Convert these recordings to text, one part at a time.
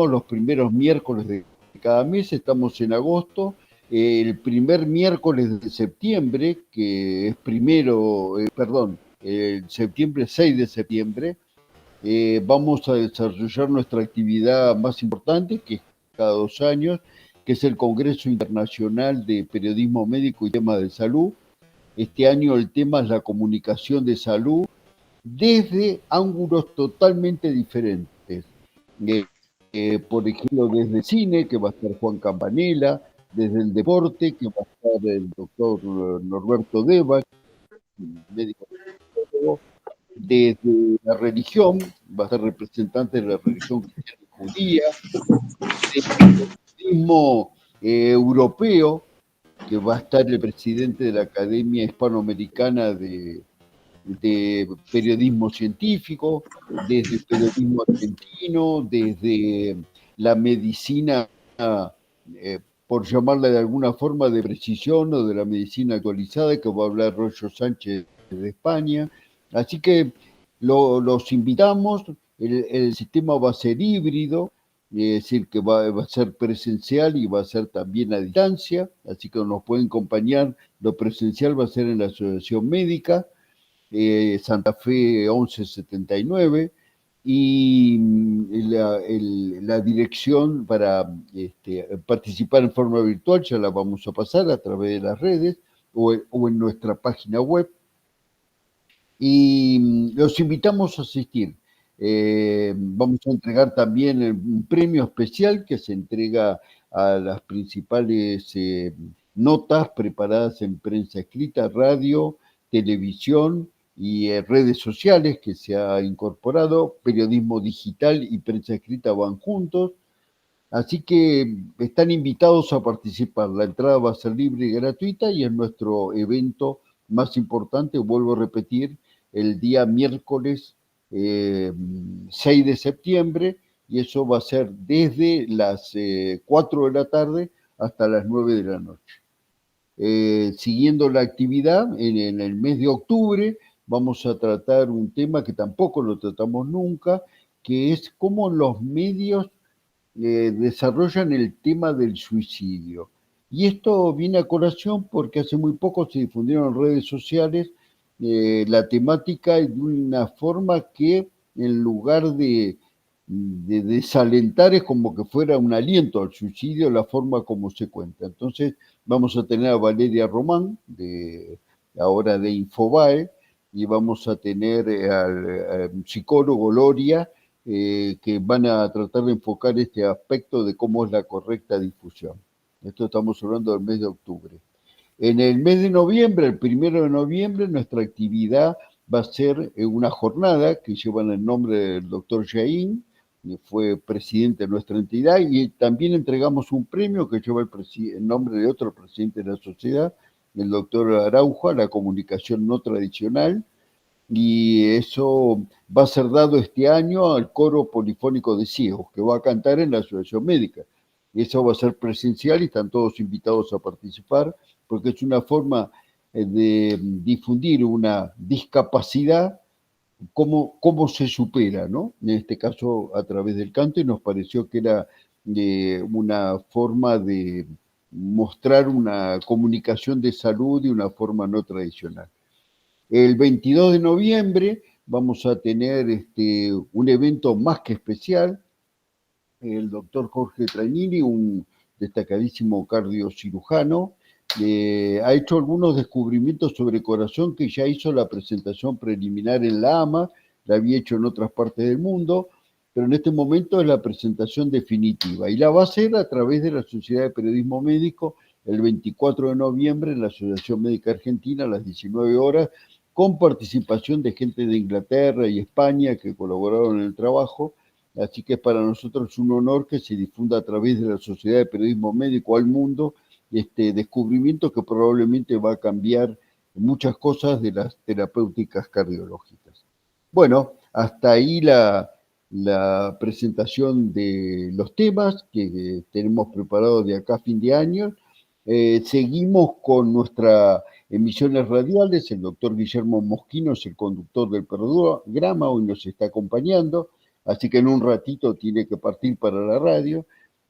los primeros miércoles de cada mes, estamos en agosto. El primer miércoles de septiembre, que es el septiembre, 6 de septiembre, vamos a desarrollar nuestra actividad más importante, que es cada 2 años, que es el Congreso Internacional de Periodismo Médico y Temas de Salud. Este año el tema es la comunicación de salud desde ángulos totalmente diferentes. Eh, por ejemplo, desde el cine, que va a estar Juan Campanella, desde el deporte, que va a estar el doctor Norberto Deva, médico, desde la religión, va a ser representante de la religión cristiana y judía, desde el periodismo europeo, que va a estar el presidente de la Academia Hispanoamericana de periodismo científico, desde el periodismo argentino, desde la medicina, por llamarla de alguna forma, de precisión o de la medicina actualizada, que va a hablar Royo Sánchez de España. Así que los invitamos, el sistema va a ser híbrido, es decir, que va a ser presencial y va a ser también a distancia, así que nos pueden acompañar. Lo presencial va a ser en la Asociación Médica, Santa Fe 1179, y la dirección para participar en forma virtual ya la vamos a pasar a través de las redes o en nuestra página web. Y los invitamos a asistir. Vamos a entregar también un premio especial que se entrega a las principales notas preparadas en prensa escrita, radio, televisión y redes sociales que se ha incorporado. Periodismo digital y prensa escrita van juntos. Así que están invitados a participar. La entrada va a ser libre y gratuita y es nuestro evento más importante, vuelvo a repetir, el día miércoles 6 de septiembre, y eso va a ser desde las 4 de la tarde hasta las 9 de la noche. Siguiendo la actividad, en el mes de octubre vamos a tratar un tema que tampoco lo tratamos nunca, que es cómo los medios desarrollan el tema del suicidio. Y esto viene a colación porque hace muy poco se difundieron en redes sociales la temática de una forma que en lugar de desalentar es como que fuera un aliento al suicidio la forma como se cuenta. Entonces vamos a tener a Valeria Román, ahora de Infobae, y vamos a tener al psicólogo Loria, que van a tratar de enfocar este aspecto de cómo es la correcta difusión. Esto estamos hablando del mes de octubre. En el mes de noviembre, el 1 de noviembre, nuestra actividad va a ser una jornada que lleva el nombre del doctor Jain, que fue presidente de nuestra entidad, y también entregamos un premio que lleva el nombre de otro presidente de la sociedad, el doctor Araujo, a la comunicación no tradicional, y eso va a ser dado este año al coro polifónico de ciegos, que va a cantar en la Asociación Médica. Eso va a ser presencial y están todos invitados a participar, porque es una forma de difundir una discapacidad, cómo se supera, ¿no? En este caso a través del canto, y nos pareció que era una forma de mostrar una comunicación de salud de una forma no tradicional. El 22 de noviembre vamos a tener un evento más que especial. El doctor Jorge Trainini, un destacadísimo cardiocirujano, ha hecho algunos descubrimientos sobre corazón que ya hizo la presentación preliminar en la AMA, la había hecho en otras partes del mundo, pero en este momento es la presentación definitiva y la va a hacer a través de la Sociedad de Periodismo Médico el 24 de noviembre en la Asociación Médica Argentina a las 19 horas, con participación de gente de Inglaterra y España que colaboraron en el trabajo. Así que para nosotros es un honor que se difunda a través de la Sociedad de Periodismo Médico al mundo este descubrimiento que probablemente va a cambiar muchas cosas de las terapéuticas cardiológicas. Bueno, hasta ahí la presentación de los temas que tenemos preparados de acá a fin de año. Seguimos con nuestras emisiones radiales. El doctor Guillermo Mosquino es el conductor del programa, hoy nos está acompañando. así que en un ratito tiene que partir para la radio.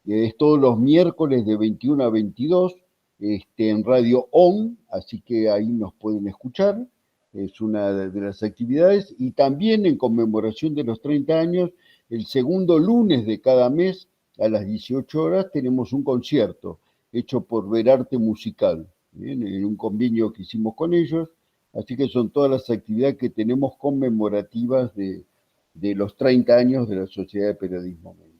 Es todos los miércoles de 21 a 22, en Radio ON, así que ahí nos pueden escuchar. Es una de las actividades. Y también en conmemoración de los 30 años, el segundo lunes de cada mes, a las 18 horas, tenemos un concierto hecho por Verarte Musical, ¿bien? En un convenio que hicimos con ellos. Así que son todas las actividades que tenemos conmemorativas de los 30 años de la Sociedad de Periodismo Médico.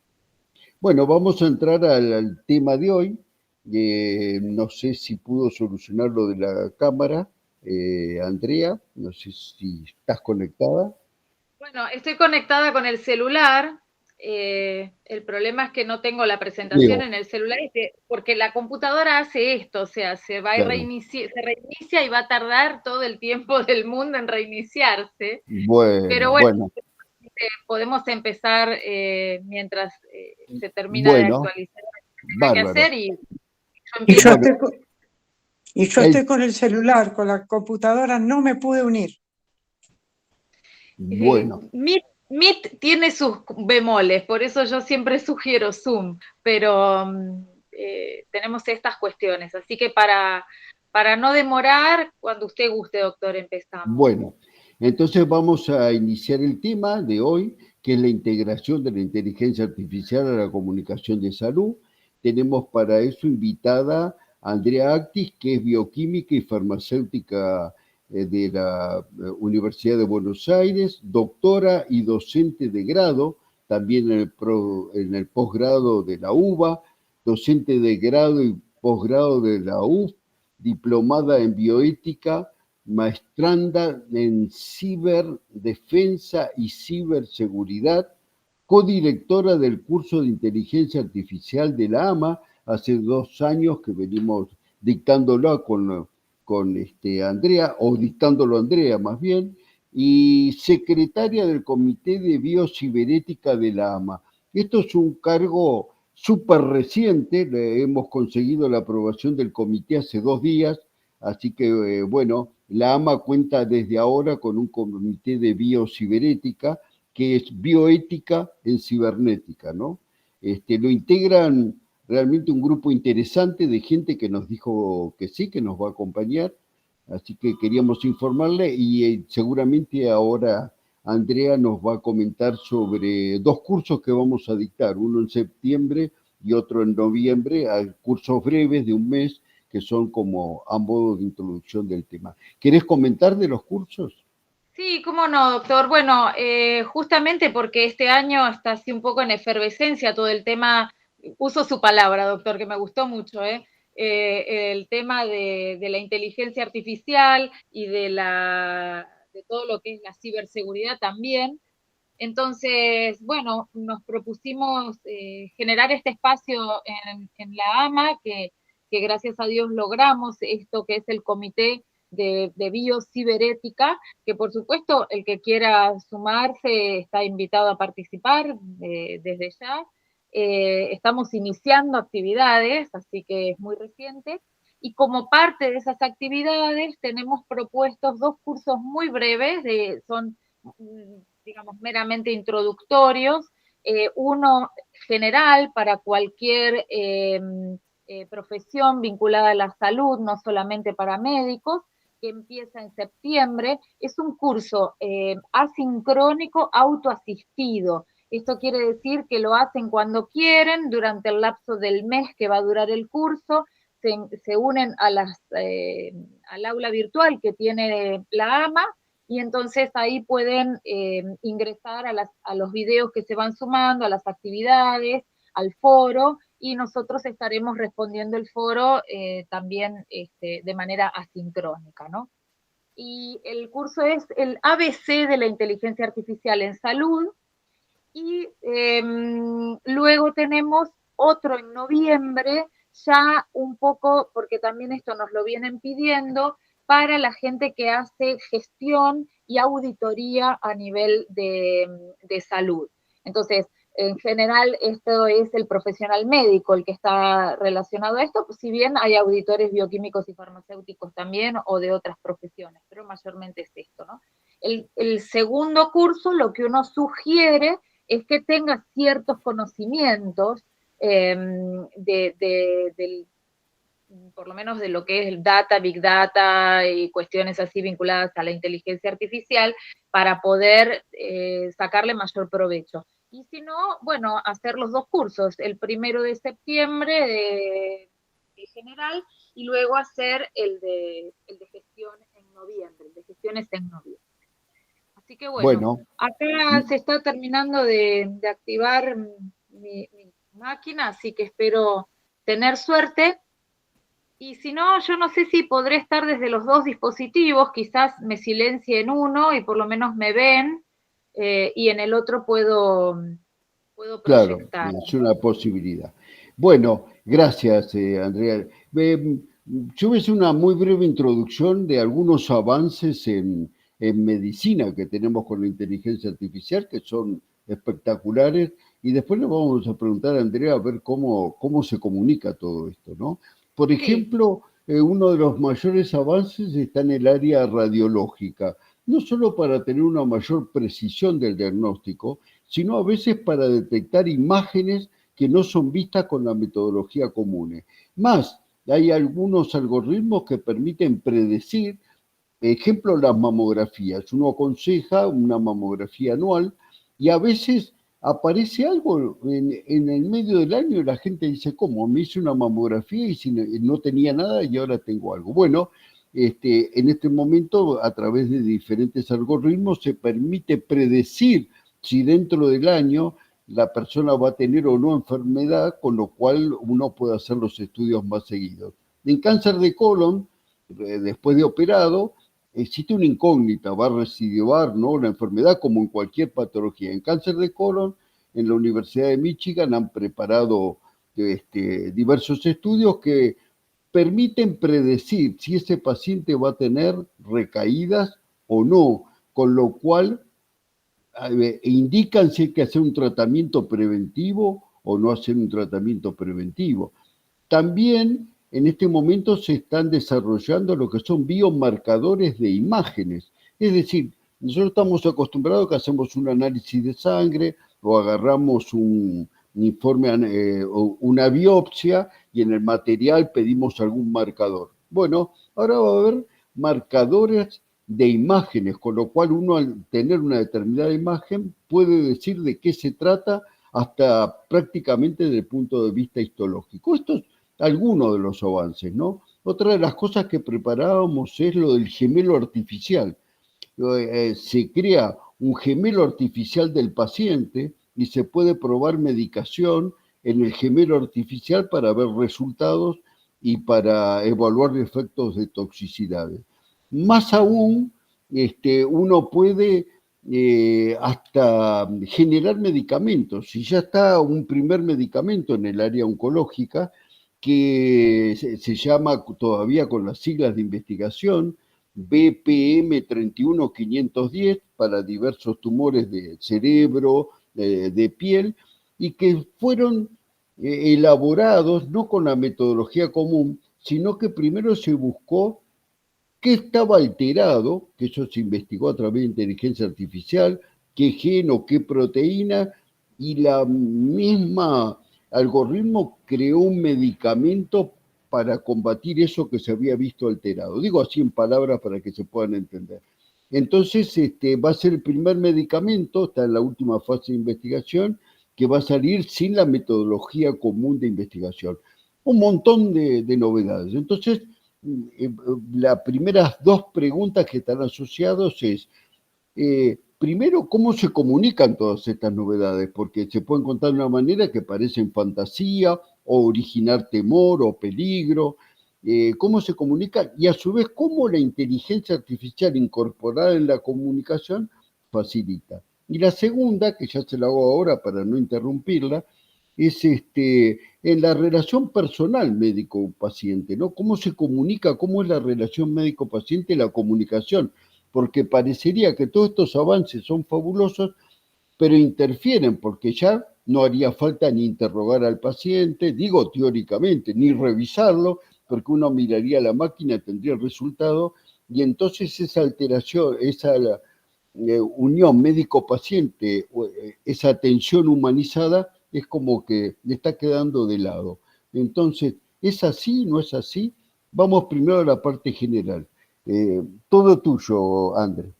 Bueno, vamos a entrar al tema de hoy. No sé si pudo solucionar lo de la cámara, Andrea, no sé si estás conectada. Bueno, estoy conectada con el celular. El problema es que no tengo la presentación Leo, en el celular, porque la computadora hace esto, o sea, claro. se reinicia y va a tardar todo el tiempo del mundo en reiniciarse. Pero Bueno, bueno, bueno, podemos empezar mientras se termina de bueno, actualizar lo que tenga que bárbaro. hacer y yo Y yo empiezo. Bueno, estoy, y yo el, estoy con el celular, con la computadora, no me pude unir. bueno, Meet tiene sus bemoles, por eso yo siempre sugiero Zoom, pero tenemos estas cuestiones. Así que para no demorar, cuando usted guste, doctor, empezamos. bueno. Entonces vamos a iniciar el tema de hoy, que es la integración de la inteligencia artificial a la comunicación de salud. Tenemos para eso invitada a Andrea Actis, que es bioquímica y farmacéutica de la Universidad de Buenos Aires, doctora y docente de grado, también en el posgrado de la UBA, docente de grado y posgrado de la UF, diplomada en bioética, maestranda en ciberdefensa y ciberseguridad, codirectora del curso de inteligencia artificial de la AMA, hace 2 años que venimos dictándolo con Andrea, o dictándolo Andrea más bien, y secretaria del Comité de Biociberética de la AMA. Esto es un cargo súper reciente, hemos conseguido la aprobación del comité hace 2 días, así que bueno, la AMA cuenta desde ahora con un comité de biociberética, que es bioética en cibernética, ¿no? Lo integran realmente un grupo interesante de gente que nos dijo que sí, que nos va a acompañar, así que queríamos informarle y seguramente ahora Andrea nos va a comentar sobre 2 cursos que vamos a dictar, uno en septiembre y otro en noviembre, cursos breves de un mes que son como a modo de introducción del tema. ¿Querés comentar de los cursos? Sí, cómo no, doctor. Bueno, justamente porque este año está así un poco en efervescencia todo el tema, uso su palabra, doctor, que me gustó mucho, el tema de la inteligencia artificial y de todo lo que es la ciberseguridad también. Entonces, bueno, nos propusimos generar este espacio en la AMA, que gracias a Dios logramos esto que es el Comité de Biociberética, que por supuesto el que quiera sumarse está invitado a participar desde ya. Estamos iniciando actividades, así que es muy reciente. Y como parte de esas actividades tenemos propuestos 2 cursos muy breves, son digamos, meramente introductorios, uno general para cualquier profesión vinculada a la salud, no solamente para médicos, que empieza en septiembre. Es un curso asincrónico autoasistido. Esto quiere decir que lo hacen cuando quieren, durante el lapso del mes que va a durar el curso, se unen al aula virtual que tiene la AMA y entonces ahí pueden ingresar a los videos que se van sumando, a las actividades, al foro, y nosotros estaremos respondiendo el foro también de manera asincrónica, ¿no? Y el curso es el ABC de la inteligencia artificial en salud, y luego tenemos otro en noviembre, ya un poco, porque también esto nos lo vienen pidiendo, para la gente que hace gestión y auditoría a nivel de salud. Entonces, en general, esto es el profesional médico el que está relacionado a esto, pues si bien hay auditores bioquímicos y farmacéuticos también o de otras profesiones, pero mayormente es esto, ¿no? El segundo curso lo que uno sugiere es que tenga ciertos conocimientos por lo menos de lo que es el data, big data y cuestiones así vinculadas a la inteligencia artificial para poder sacarle mayor provecho. Y si no, bueno, hacer los dos cursos, el 1 de septiembre de general y luego hacer el de gestión en noviembre, el de gestiones en noviembre. Así que bueno, acá se está terminando de activar mi máquina, así que espero tener suerte. Y si no, yo no sé si podré estar desde los dos dispositivos, quizás me silencie en uno y por lo menos me ven, y en el otro puedo proyectar. Claro, es una posibilidad. Bueno, gracias, Andrea. Yo voy a hacer una muy breve introducción de algunos avances en medicina que tenemos con la inteligencia artificial, que son espectaculares, y después le vamos a preguntar a Andrea a ver cómo se comunica todo esto, ¿no? Por ejemplo, uno de los mayores avances está en el área radiológica, no solo para tener una mayor precisión del diagnóstico, sino a veces para detectar imágenes que no son vistas con la metodología común. Más, hay algunos algoritmos que permiten predecir, ejemplo, las mamografías. Uno aconseja una mamografía anual y a veces aparece algo en el medio del año y la gente dice, ¿cómo? Me hice una mamografía y si no tenía nada y ahora tengo algo. Bueno, en este momento, a través de diferentes algoritmos, se permite predecir si dentro del año la persona va a tener o no enfermedad, con lo cual uno puede hacer los estudios más seguidos. En cáncer de colon, después de operado, existe una incógnita, va a residuar, ¿no?, la enfermedad como en cualquier patología. En cáncer de colon, en la Universidad de Michigan han preparado diversos estudios que permiten predecir si ese paciente va a tener recaídas o no, con lo cual indican si hay que hacer un tratamiento preventivo o no hacer un tratamiento preventivo. También en este momento se están desarrollando lo que son biomarcadores de imágenes. Es decir, nosotros estamos acostumbrados a que hacemos un análisis de sangre o agarramos un informe o una biopsia y en el material pedimos algún marcador. Bueno, ahora va a haber marcadores de imágenes, con lo cual uno al tener una determinada imagen puede decir de qué se trata hasta prácticamente desde el punto de vista histológico. Esto es alguno de los avances, ¿no? Otra de las cosas que preparábamos es lo del gemelo artificial. Se crea un gemelo artificial del paciente y se puede probar medicación en el gemelo artificial para ver resultados y para evaluar efectos de toxicidades. Más aún, uno puede hasta generar medicamentos. Si ya está un primer medicamento en el área oncológica, que se llama todavía con las siglas de investigación, BPM 31510, para diversos tumores de cerebro, de piel, y que fueron elaborados no con la metodología común, sino que primero se buscó qué estaba alterado, que eso se investigó a través de inteligencia artificial, qué gen o qué proteína, y la misma algoritmo creó un medicamento para combatir eso que se había visto alterado. Digo así en palabras para que se puedan entender. Entonces, va a ser el primer medicamento, está en la última fase de investigación, que va a salir sin la metodología común de investigación. Un montón de novedades. Entonces, las primeras dos preguntas que están asociadas es, primero, ¿cómo se comunican todas estas novedades? Porque se pueden contar de una manera que parecen fantasía o originar temor o peligro. ¿Cómo se comunican? Y a su vez, ¿cómo la inteligencia artificial incorporada en la comunicación facilita? Y la segunda, que ya se la hago ahora para no interrumpirla, es en la relación personal médico-paciente, ¿no? ¿Cómo se comunica? ¿Cómo es la relación médico-paciente y la comunicación? Porque parecería que todos estos avances son fabulosos, pero interfieren porque ya no haría falta ni interrogar al paciente, digo teóricamente, ni revisarlo, porque uno miraría la máquina, tendría el resultado, y entonces esa alteración, esa unión médico-paciente, esa atención humanizada, es como que le está quedando de lado. Entonces, ¿es así? ¿No es así? Vamos primero a la parte general. Todo tuyo, André.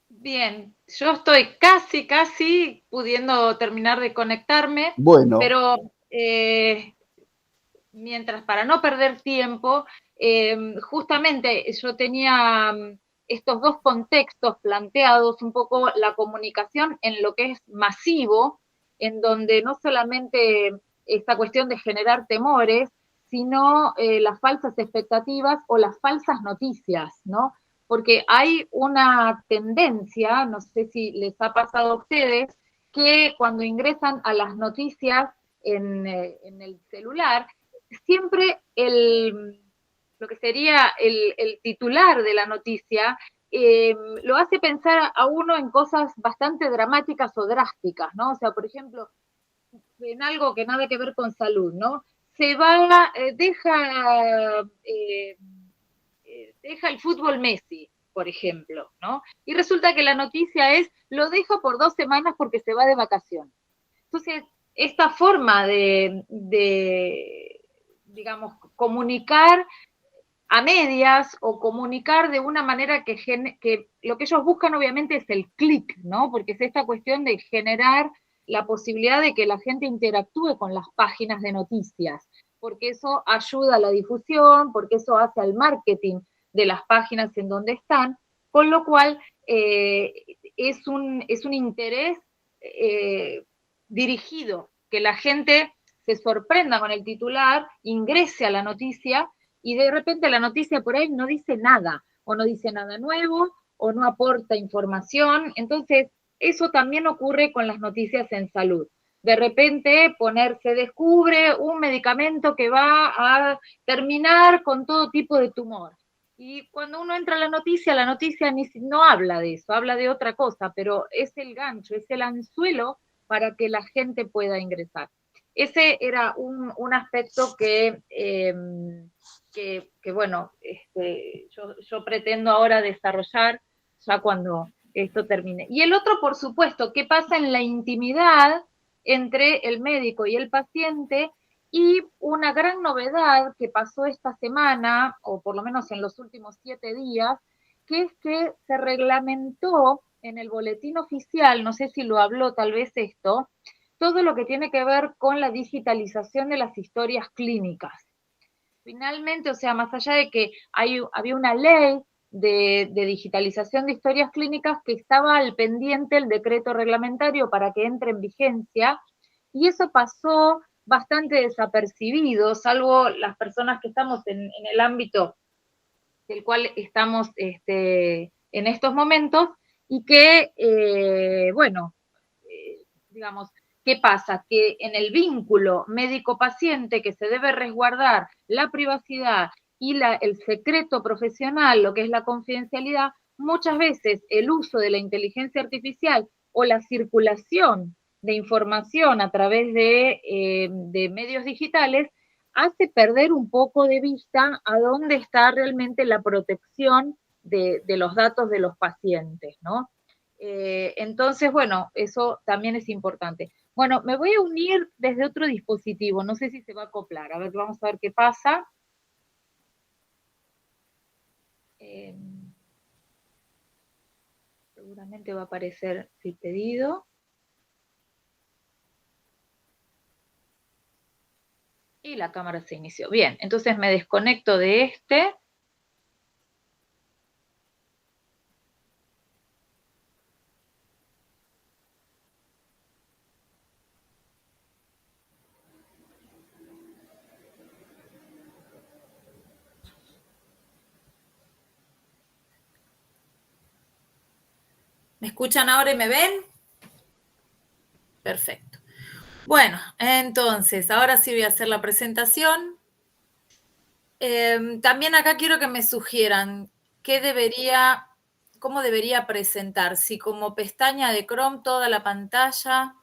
Bien, yo estoy casi pudiendo terminar de conectarme, Bueno, pero mientras, para no perder tiempo, justamente yo tenía estos dos contextos planteados, un poco la comunicación en lo que es masivo, en donde no solamente esta cuestión de generar temores, sino las falsas expectativas o las falsas noticias, ¿no? Porque hay una tendencia, no sé si les ha pasado a ustedes, que cuando ingresan a las noticias en el celular, siempre lo que sería el titular de la noticia lo hace pensar a uno en cosas bastante dramáticas o drásticas, ¿no? O sea, por ejemplo, en algo que nada que ver con salud, ¿no? Se va, deja el fútbol Messi, por ejemplo, ¿no? Y resulta que la noticia es, lo deja por 2 semanas porque se va de vacaciones. Entonces, esta forma digamos, comunicar a medias o comunicar de una manera que lo que ellos buscan obviamente es el clic, ¿no? Porque es esta cuestión de generar la posibilidad de que la gente interactúe con las páginas de noticias, porque eso ayuda a la difusión, porque eso hace al marketing de las páginas en donde están, con lo cual es un interés dirigido, que la gente se sorprenda con el titular, ingrese a la noticia y de repente la noticia por ahí no dice nada, o no dice nada nuevo, o no aporta información. Entonces, eso también ocurre con las noticias en salud. De repente se descubre un medicamento que va a terminar con todo tipo de tumor. Y cuando uno entra a la noticia no habla de eso, habla de otra cosa, pero es el gancho, es el anzuelo para que la gente pueda ingresar. Ese era un aspecto que bueno, yo pretendo ahora desarrollar ya cuando esto termine. Y el otro, por supuesto, ¿qué pasa en la intimidad entre el médico y el paciente? Y una gran novedad que pasó esta semana, o por lo menos en los últimos 7 días, que es que se reglamentó en el boletín oficial, no sé si lo habló tal vez esto, todo lo que tiene que ver con la digitalización de las historias clínicas. Finalmente, o sea, más allá de que había una ley de digitalización de historias clínicas que estaba al pendiente el decreto reglamentario para que entre en vigencia, y eso pasó bastante desapercibido, salvo las personas que estamos en el ámbito del cual estamos en estos momentos, y que, bueno, digamos, ¿qué pasa? Que en el vínculo médico-paciente, que se debe resguardar la privacidad y el secreto profesional, lo que es la confidencialidad, muchas veces el uso de la inteligencia artificial o la circulación de información a través de medios digitales hace perder un poco de vista a dónde está realmente la protección de los datos de los pacientes, ¿no? Entonces, bueno, eso también es importante. Bueno, me voy a unir desde otro dispositivo, no sé si se va a acoplar, a ver, vamos a ver qué pasa. Seguramente va a aparecer el pedido. Y la cámara se inició. Bien, entonces me desconecto de este. ¿Me escuchan ahora y me ven? Perfecto. Bueno, entonces, ahora sí voy a hacer la presentación. También acá quiero que me sugieran cómo debería presentar, si como pestaña de Chrome toda la pantalla.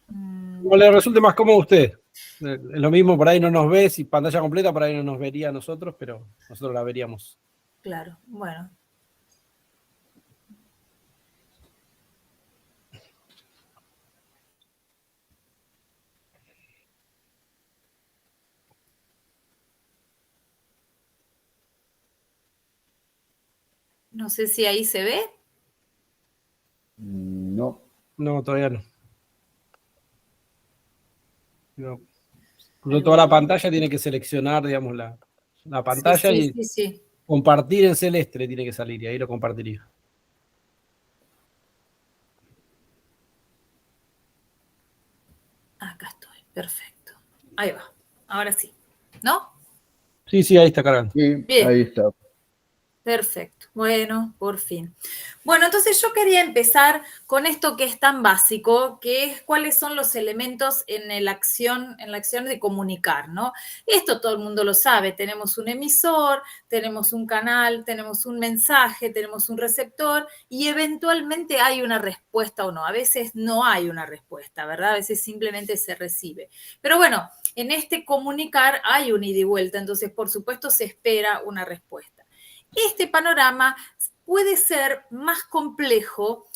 Como le resulte más cómodo a usted. Lo mismo, por ahí no nos ve, si pantalla completa, por ahí no nos vería a nosotros, pero nosotros la veríamos. Claro, bueno. No sé si ahí se ve. No. No, todavía no. No. Toda la pantalla tiene que seleccionar, digamos, la pantalla y Sí. compartir en celeste le tiene que salir y ahí lo compartiría. Acá estoy, perfecto. Ahí va, ahora sí, ¿no? Sí, ahí está cargando. Sí, Bien. ahí está. Perfecto, bueno, por fin. Bueno, entonces yo quería empezar con esto que es tan básico, que es cuáles son los elementos en la acción de comunicar, ¿no? Esto todo el mundo lo sabe, tenemos un emisor, tenemos un canal, tenemos un mensaje, tenemos un receptor y eventualmente hay una respuesta o no. A veces no hay una respuesta, ¿verdad? A veces simplemente se recibe. Pero bueno, en este comunicar hay un ida y vuelta, entonces por supuesto se espera una respuesta. Este panorama puede ser más complejo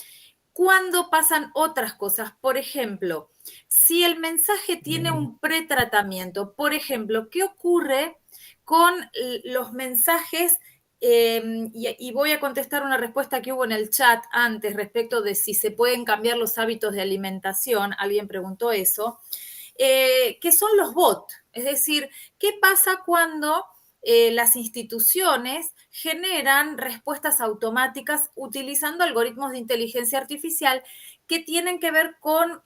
cuando pasan otras cosas. Por ejemplo, si el mensaje tiene un pretratamiento, por ejemplo, ¿qué ocurre con los mensajes? Y voy a contestar una respuesta que hubo en el chat antes respecto de si se pueden cambiar los hábitos de alimentación. Alguien preguntó eso. Que son los bots. Es decir, ¿qué pasa cuando las instituciones generan respuestas automáticas utilizando algoritmos de inteligencia artificial que tienen que ver con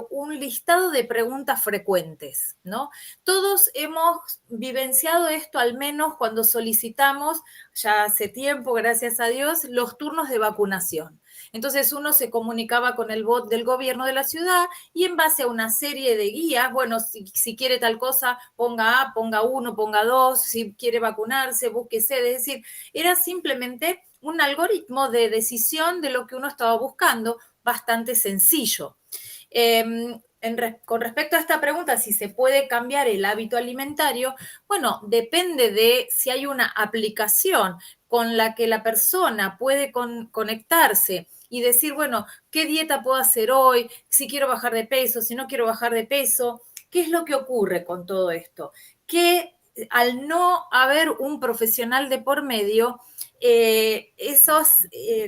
un listado de preguntas frecuentes, ¿no? Todos hemos vivenciado esto, al menos cuando solicitamos, ya hace tiempo, gracias a Dios, los turnos de vacunación. Entonces uno se comunicaba con el bot del gobierno de la ciudad y en base a una serie de guías, bueno, si quiere tal cosa, ponga A, ponga 1, ponga 2, si quiere vacunarse, búsquese. Es decir, era simplemente un algoritmo de decisión de lo que uno estaba buscando, bastante sencillo. Con respecto a esta pregunta, si se puede cambiar el hábito alimentario, bueno, depende de si hay una aplicación con la que la persona puede conectarse y decir, bueno, ¿qué dieta puedo hacer hoy? Si quiero bajar de peso, si no quiero bajar de peso. ¿Qué es lo que ocurre con todo esto? Que al no haber un profesional de por medio, esos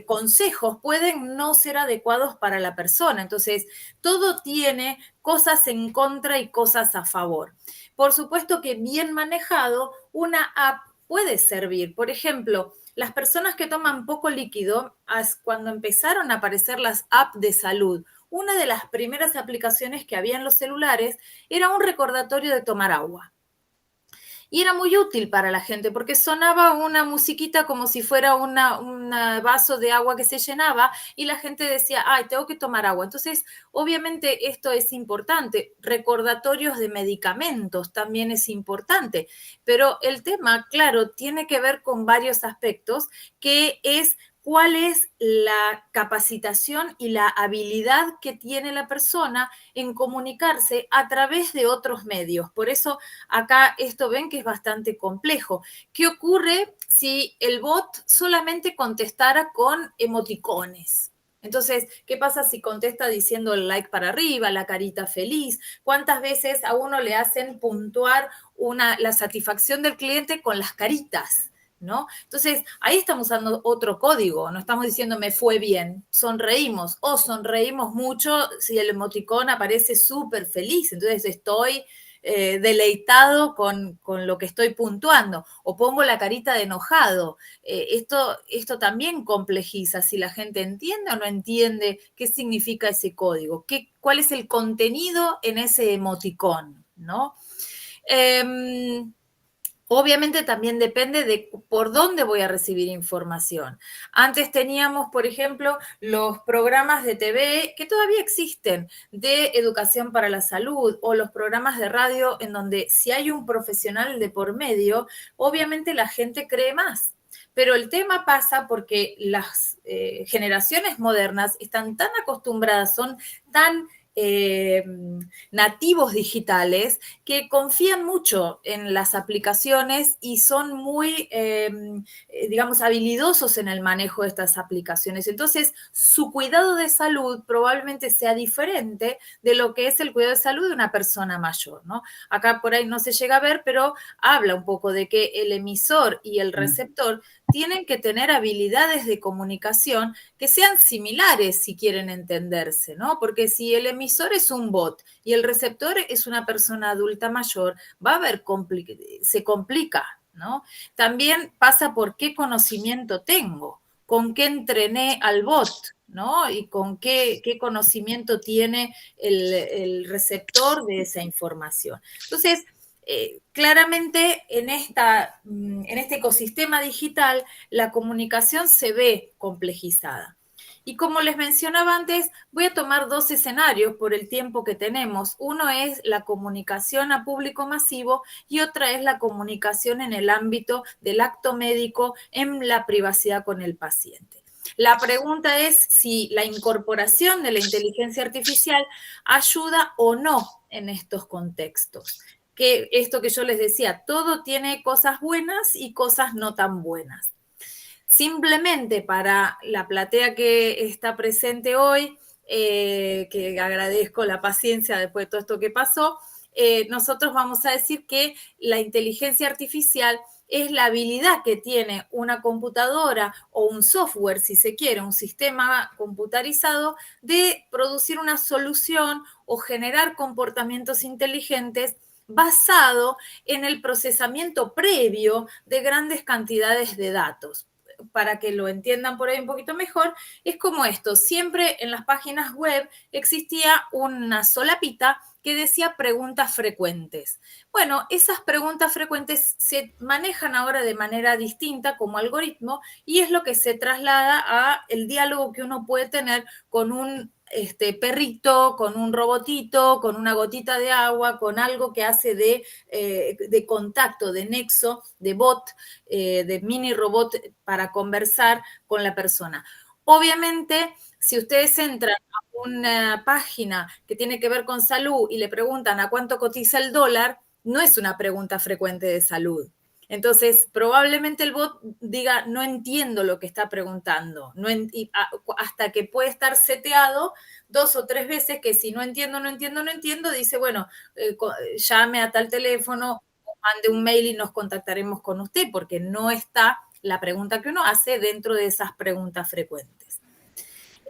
consejos pueden no ser adecuados para la persona. Entonces, todo tiene cosas en contra y cosas a favor. Por supuesto que bien manejado, una app puede servir. Por ejemplo, las personas que toman poco líquido, cuando empezaron a aparecer las apps de salud, una de las primeras aplicaciones que había en los celulares era un recordatorio de tomar agua. Y era muy útil para la gente porque sonaba una musiquita como si fuera un vaso de agua que se llenaba y la gente decía, ay, tengo que tomar agua. Entonces, obviamente esto es importante. Recordatorios de medicamentos también es importante. Pero el tema, claro, tiene que ver con varios aspectos, que es cuál es la capacitación y la habilidad que tiene la persona en comunicarse a través de otros medios. Por eso acá esto ven que es bastante complejo. ¿Qué ocurre si el bot solamente contestara con emoticones? Entonces, ¿qué pasa si contesta diciendo el like para arriba, la carita feliz? ¿Cuántas veces a uno le hacen puntuar la satisfacción del cliente con las caritas? ¿No? Entonces, ahí estamos usando otro código, no estamos diciendo me fue bien, sonreímos o sonreímos mucho si el emoticón aparece súper feliz, entonces estoy deleitado con lo que estoy puntuando, o pongo la carita de enojado. Esto también complejiza si la gente entiende o no entiende qué significa ese código, cuál es el contenido en ese emoticón, ¿no? Obviamente también depende de por dónde voy a recibir información. Antes teníamos, por ejemplo, los programas de TV que todavía existen de educación para la salud o los programas de radio en donde si hay un profesional de por medio, obviamente la gente cree más. Pero el tema pasa porque las generaciones modernas están tan acostumbradas, son tan nativos digitales que confían mucho en las aplicaciones y son muy, digamos, habilidosos en el manejo de estas aplicaciones. Entonces, su cuidado de salud probablemente sea diferente de lo que es el cuidado de salud de una persona mayor, ¿no? Acá por ahí no se llega a ver, pero habla un poco de que el emisor y el receptor tienen que tener habilidades de comunicación que sean similares si quieren entenderse, ¿no? Porque si el emisor es un bot y el receptor es una persona adulta mayor, va a haber, se complica, ¿no? También pasa por qué conocimiento tengo, con qué entrené al bot, ¿no? Y con qué conocimiento tiene el receptor de esa información. Entonces, claramente en este ecosistema digital la comunicación se ve complejizada. Y como les mencionaba antes, voy a tomar dos escenarios por el tiempo que tenemos. Uno es la comunicación a público masivo y otra es la comunicación en el ámbito del acto médico en la privacidad con el paciente. La pregunta es si la incorporación de la inteligencia artificial ayuda o no en estos contextos. Que esto que yo les decía, todo tiene cosas buenas y cosas no tan buenas. Simplemente para la platea que está presente hoy, que agradezco la paciencia después de todo esto que pasó, nosotros vamos a decir que la inteligencia artificial es la habilidad que tiene una computadora o un software, si se quiere, un sistema computarizado, de producir una solución o generar comportamientos inteligentes basado en el procesamiento previo de grandes cantidades de datos. Para que lo entiendan por ahí un poquito mejor, es como esto. Siempre en las páginas web existía una solapita que decía preguntas frecuentes. Bueno, esas preguntas frecuentes se manejan ahora de manera distinta como algoritmo y es lo que se traslada a el diálogo que uno puede tener con un perrito, con un robotito, con una gotita de agua, con algo que hace de contacto, de nexo, de bot, de mini robot para conversar con la persona. Obviamente, si ustedes entran a una página que tiene que ver con salud y le preguntan a cuánto cotiza el dólar, no es una pregunta frecuente de salud. Entonces, probablemente el bot diga, no entiendo lo que está preguntando, hasta que puede estar seteado 2 o 3 veces que si no entiendo, dice, bueno, llame a tal teléfono, mande un mail y nos contactaremos con usted, porque no está la pregunta que uno hace dentro de esas preguntas frecuentes.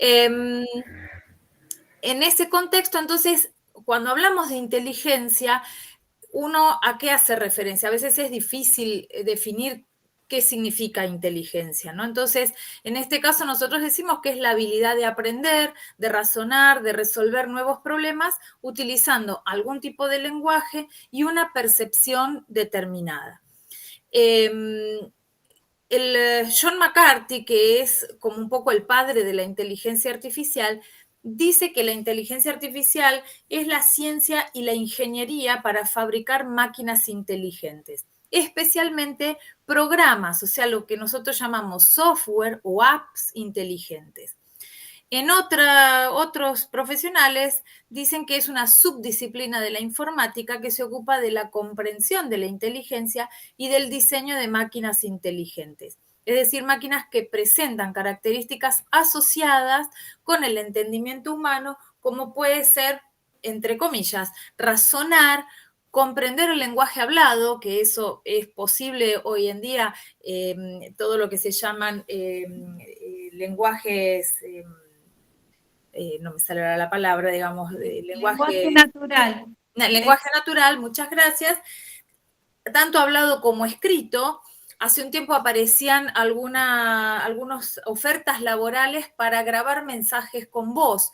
En ese contexto, entonces, cuando hablamos de inteligencia, ¿uno a qué hace referencia? A veces es difícil definir qué significa inteligencia, ¿no? Entonces, en este caso nosotros decimos que es la habilidad de aprender, de razonar, de resolver nuevos problemas utilizando algún tipo de lenguaje y una percepción determinada. John McCarthy, que es como un poco el padre de la inteligencia artificial, dice que la inteligencia artificial es la ciencia y la ingeniería para fabricar máquinas inteligentes, especialmente programas, o sea, lo que nosotros llamamos software o apps inteligentes. En otros profesionales dicen que es una subdisciplina de la informática que se ocupa de la comprensión de la inteligencia y del diseño de máquinas inteligentes. Es decir, máquinas que presentan características asociadas con el entendimiento humano, como puede ser, entre comillas, razonar, comprender el lenguaje hablado, que eso es posible hoy en día, todo lo que se llaman lenguajes... no me sale la palabra, digamos, de lenguaje natural. Lenguaje natural, muchas gracias. Tanto hablado como escrito. Hace un tiempo aparecían algunas ofertas laborales para grabar mensajes con voz,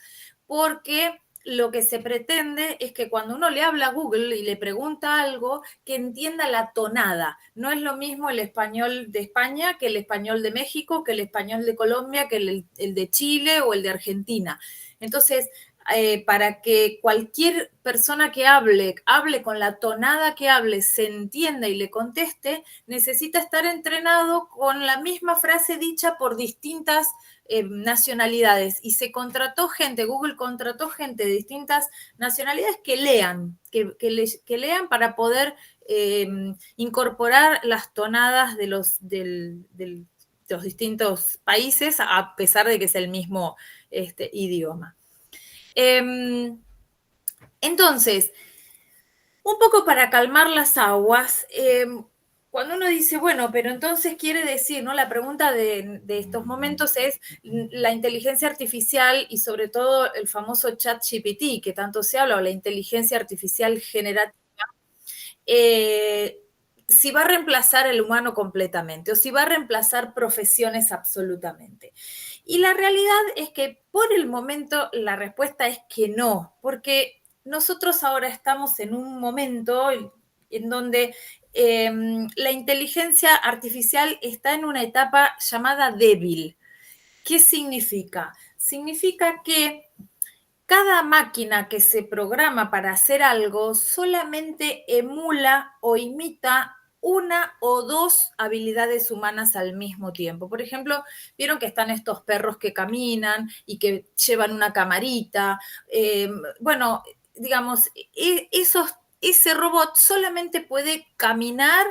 porque lo que se pretende es que cuando uno le habla a Google y le pregunta algo, que entienda la tonada. No es lo mismo el español de España que el español de México, que el español de Colombia, que el de Chile o el de Argentina. Entonces, para que cualquier persona que hable con la tonada que hable, se entienda y le conteste, necesita estar entrenado con la misma frase dicha por distintas nacionalidades. Y se contrató gente, Google contrató gente de distintas nacionalidades que lean, que lean para poder incorporar las tonadas de los distintos países, a pesar de que es el mismo idioma. Entonces, un poco para calmar las aguas, cuando uno dice, bueno, pero entonces quiere decir, ¿no? La pregunta de estos momentos es la inteligencia artificial y sobre todo el famoso ChatGPT, que tanto se habla, o la inteligencia artificial generativa, si va a reemplazar el humano completamente o si va a reemplazar profesiones absolutamente. Y la realidad es que por el momento la respuesta es que no, porque nosotros ahora estamos en un momento en donde la inteligencia artificial está en una etapa llamada débil. ¿Qué significa? Significa que cada máquina que se programa para hacer algo solamente emula o imita una o dos habilidades humanas al mismo tiempo. Por ejemplo, vieron que están estos perros que caminan y que llevan una camarita. Bueno, digamos, ese robot solamente puede caminar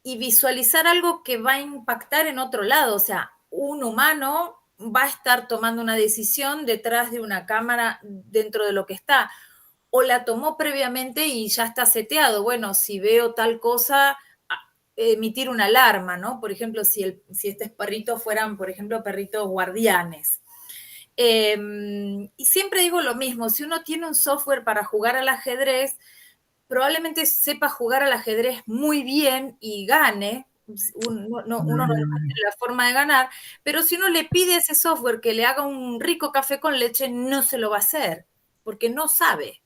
y visualizar algo que va a impactar en otro lado. O sea, un humano va a estar tomando una decisión detrás de una cámara dentro de lo que está. O la tomó previamente y ya está seteado. Bueno, si veo tal cosa, emitir una alarma, ¿no? Por ejemplo, si estos perritos fueran, por ejemplo, perritos guardianes. Y siempre digo lo mismo, si uno tiene un software para jugar al ajedrez, probablemente sepa jugar al ajedrez muy bien y gane. Uno no encuentra la forma de ganar, pero si uno le pide a ese software que le haga un rico café con leche, no se lo va a hacer, porque no sabe.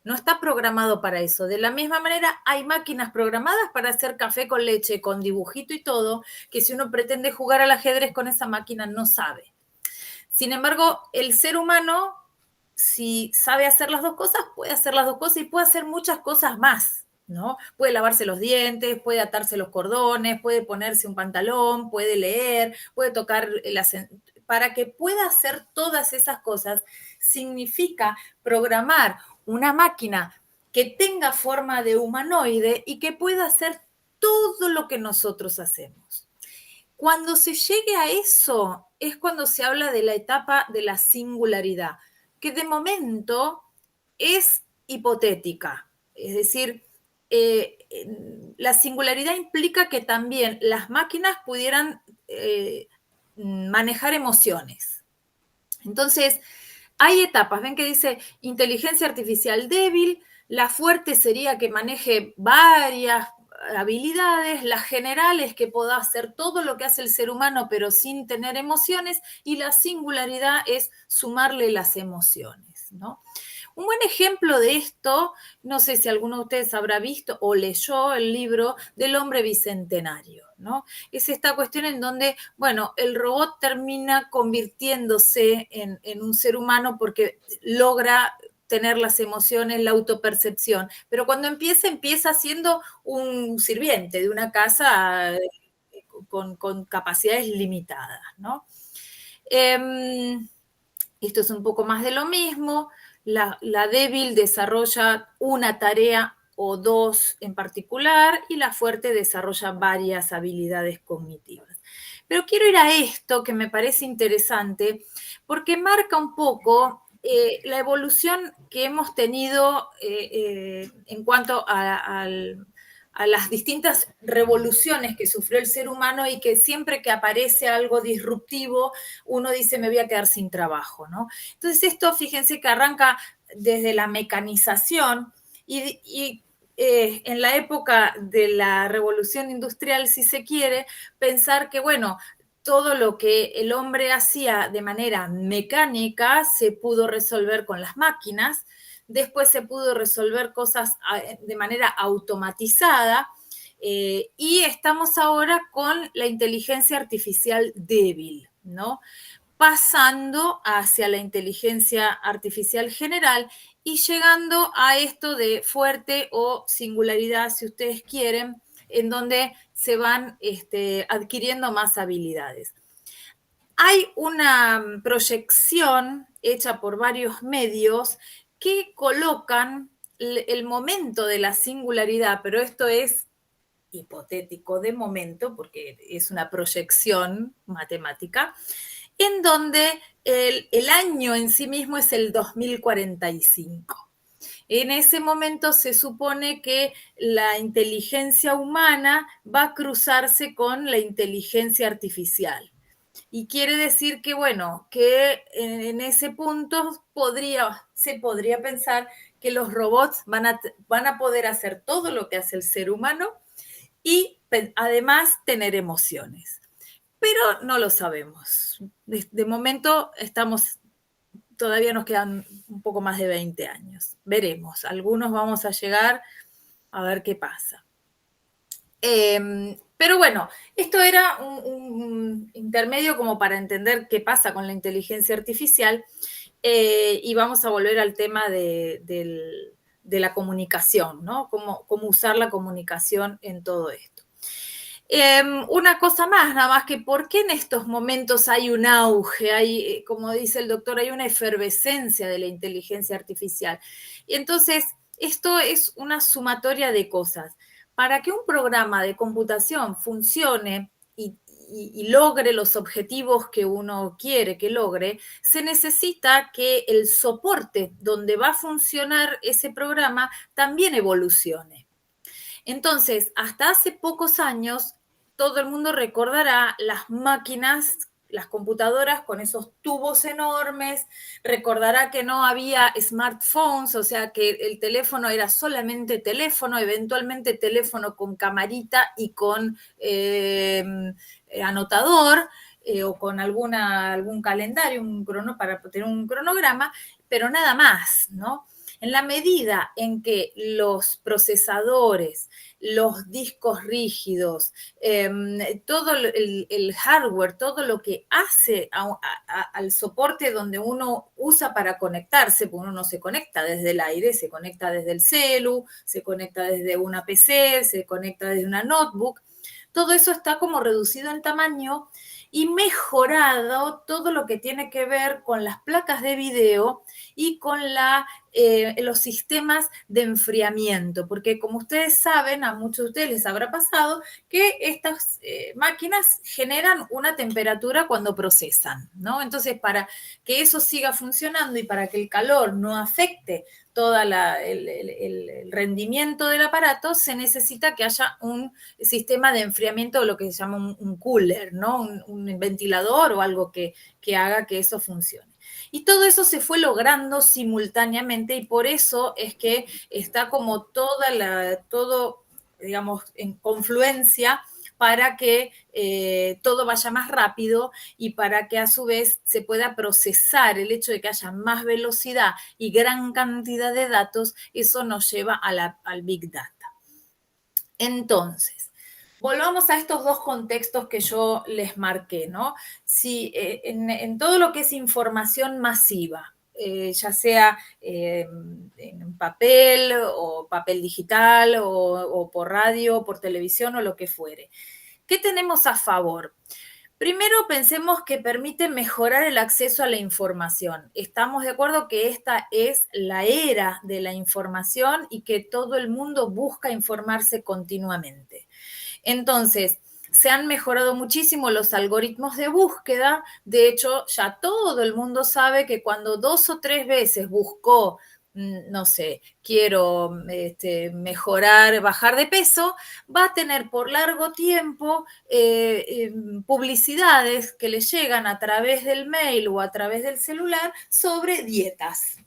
No está programado para eso. De la misma manera, hay máquinas programadas para hacer café con leche, con dibujito y todo, que si uno pretende jugar al ajedrez con esa máquina, no sabe. Sin embargo, el ser humano, si sabe hacer las dos cosas, puede hacer las dos cosas y puede hacer muchas cosas más, ¿no? Puede lavarse los dientes, puede atarse los cordones, puede ponerse un pantalón, puede leer, puede tocar para que pueda hacer todas esas cosas, significa programar una máquina que tenga forma de humanoide y que pueda hacer todo lo que nosotros hacemos. Cuando se llegue a eso, es cuando se habla de la etapa de la singularidad, que de momento es hipotética. Es decir, la singularidad implica que también las máquinas pudieran manejar emociones. Entonces, hay etapas. Ven que dice inteligencia artificial débil, la fuerte sería que maneje varias habilidades, la general es que pueda hacer todo lo que hace el ser humano pero sin tener emociones, y la singularidad es sumarle las emociones, ¿no? Un buen ejemplo de esto, no sé si alguno de ustedes habrá visto o leyó el libro del hombre bicentenario, ¿no? Es esta cuestión en donde, bueno, el robot termina convirtiéndose en un ser humano porque logra tener las emociones, la autopercepción, pero cuando empieza siendo un sirviente de una casa con capacidades limitadas, ¿no? Esto es un poco más de lo mismo. La débil desarrolla una tarea o dos en particular y la fuerte desarrolla varias habilidades cognitivas. Pero quiero ir a esto que me parece interesante porque marca un poco la evolución que hemos tenido en cuanto a las distintas revoluciones que sufrió el ser humano y que siempre que aparece algo disruptivo, uno dice me voy a quedar sin trabajo, ¿no? Entonces esto, fíjense que arranca desde la mecanización y en la época de la revolución industrial, si se quiere, pensar que, bueno, todo lo que el hombre hacía de manera mecánica se pudo resolver con las máquinas. Después se pudo resolver cosas de manera automatizada y estamos ahora con la inteligencia artificial débil, ¿no? pasando hacia la inteligencia artificial general y llegando a esto de fuerte o singularidad, si ustedes quieren, en donde se van adquiriendo más habilidades. Hay una proyección hecha por varios medios que colocan el momento de la singularidad, pero esto es hipotético de momento, porque es una proyección matemática, en donde el año en sí mismo es el 2045. En ese momento se supone que la inteligencia humana va a cruzarse con la inteligencia artificial. Y quiere decir que, bueno, que en ese punto se podría pensar que los robots van a poder hacer todo lo que hace el ser humano y además tener emociones. Pero no lo sabemos. De momento todavía nos quedan un poco más de 20 años. Veremos. Algunos vamos a llegar a ver qué pasa. Pero bueno, esto era un intermedio como para entender qué pasa con la inteligencia artificial y vamos a volver al tema de la comunicación, ¿no? Cómo usar la comunicación en todo esto. Una cosa más, nada más que por qué en estos momentos hay un auge, como dice el doctor, hay una efervescencia de la inteligencia artificial. Y entonces, esto es una sumatoria de cosas. Para que un programa de computación funcione y logre los objetivos que uno quiere que logre, se necesita que el soporte donde va a funcionar ese programa también evolucione. Entonces, hasta hace pocos años, todo el mundo recordará las máquinas, las computadoras con esos tubos enormes, recordará que no había smartphones, o sea que el teléfono era solamente teléfono, eventualmente teléfono con camarita y con anotador, o con algún calendario, para tener un cronograma, pero nada más, ¿no? En la medida en que los procesadores, los discos rígidos, todo el hardware, todo lo que hace al soporte donde uno usa para conectarse, porque uno no se conecta desde el aire, se conecta desde el celu, se conecta desde una PC, se conecta desde una notebook, todo eso está como reducido en tamaño y mejorado todo lo que tiene que ver con las placas de video y con los sistemas de enfriamiento, porque como ustedes saben, a muchos de ustedes les habrá pasado que estas máquinas generan una temperatura cuando procesan, ¿no? Entonces, para que eso siga funcionando y para que el calor no afecte todo el rendimiento del aparato, se necesita que haya un sistema de enfriamiento o lo que se llama un cooler, ¿no? Un ventilador o algo que haga que eso funcione. Y todo eso se fue logrando simultáneamente y por eso es que está como todo, digamos, en confluencia para que todo vaya más rápido y para que a su vez se pueda procesar el hecho de que haya más velocidad y gran cantidad de datos, eso nos lleva al Big Data. Entonces, volvamos a estos dos contextos que yo les marqué, ¿no? Si en todo lo que es información masiva, ya sea en papel o papel digital o por radio, o por televisión o lo que fuere, ¿qué tenemos a favor? Primero, pensemos que permite mejorar el acceso a la información. Estamos de acuerdo que esta es la era de la información y que todo el mundo busca informarse continuamente. Entonces, se han mejorado muchísimo los algoritmos de búsqueda. De hecho, ya todo el mundo sabe que cuando 2 o 3 veces buscó, no sé, quiero mejorar, bajar de peso, va a tener por largo tiempo publicidades que le llegan a través del mail o a través del celular sobre dietas.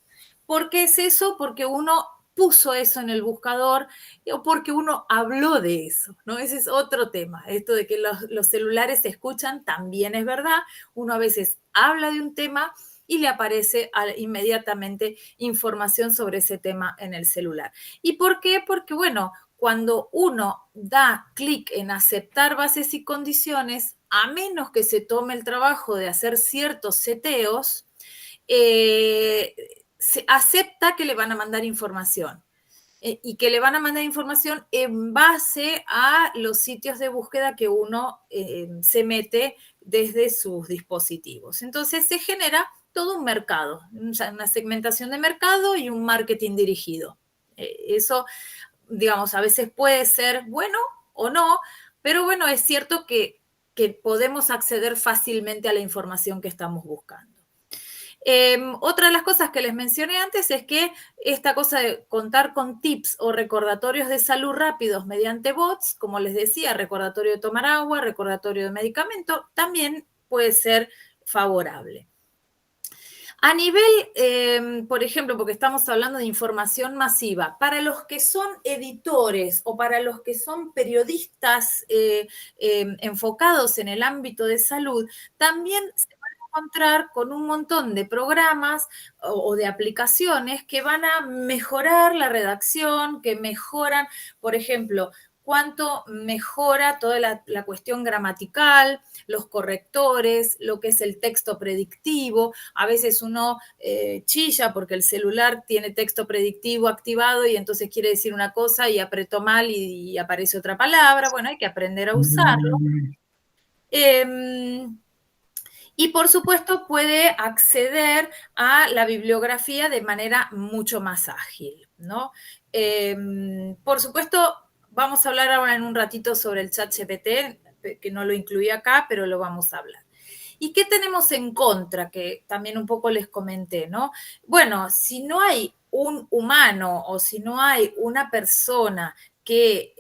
¿Por qué es eso? Porque uno puso eso en el buscador o porque uno habló de eso, ¿no? Ese es otro tema. Esto de que los celulares se escuchan también es verdad. Uno a veces habla de un tema y le aparece inmediatamente información sobre ese tema en el celular. ¿Y por qué? Porque, bueno, cuando uno da clic en aceptar bases y condiciones, a menos que se tome el trabajo de hacer ciertos seteos, se acepta que le van a mandar información. Y que le van a mandar información en base a los sitios de búsqueda que uno se mete desde sus dispositivos. Entonces se genera todo un mercado, una segmentación de mercado y un marketing dirigido. Eso, digamos, a veces puede ser bueno o no, pero bueno, es cierto que podemos acceder fácilmente a la información que estamos buscando. Otra de las cosas que les mencioné antes es que esta cosa de contar con tips o recordatorios de salud rápidos mediante bots, como les decía, recordatorio de tomar agua, recordatorio de medicamento, también puede ser favorable. A nivel, por ejemplo, porque estamos hablando de información masiva, para los que son editores o para los que son periodistas enfocados en el ámbito de salud, también se van a encontrar con un montón de programas o de aplicaciones que van a mejorar la redacción, que mejoran, por ejemplo, cuánto mejora toda la cuestión gramatical, los correctores, lo que es el texto predictivo. A veces uno chilla porque el celular tiene texto predictivo activado y entonces quiere decir una cosa y apretó mal y aparece otra palabra. Bueno, hay que aprender a usarlo. Y por supuesto puede acceder a la bibliografía de manera mucho más ágil, ¿no? Por supuesto, vamos a hablar ahora en un ratito sobre el ChatGPT, que no lo incluí acá, pero lo vamos a hablar. ¿Y qué tenemos en contra? Que también un poco les comenté, ¿no? Bueno, si no hay un humano o si no hay una persona que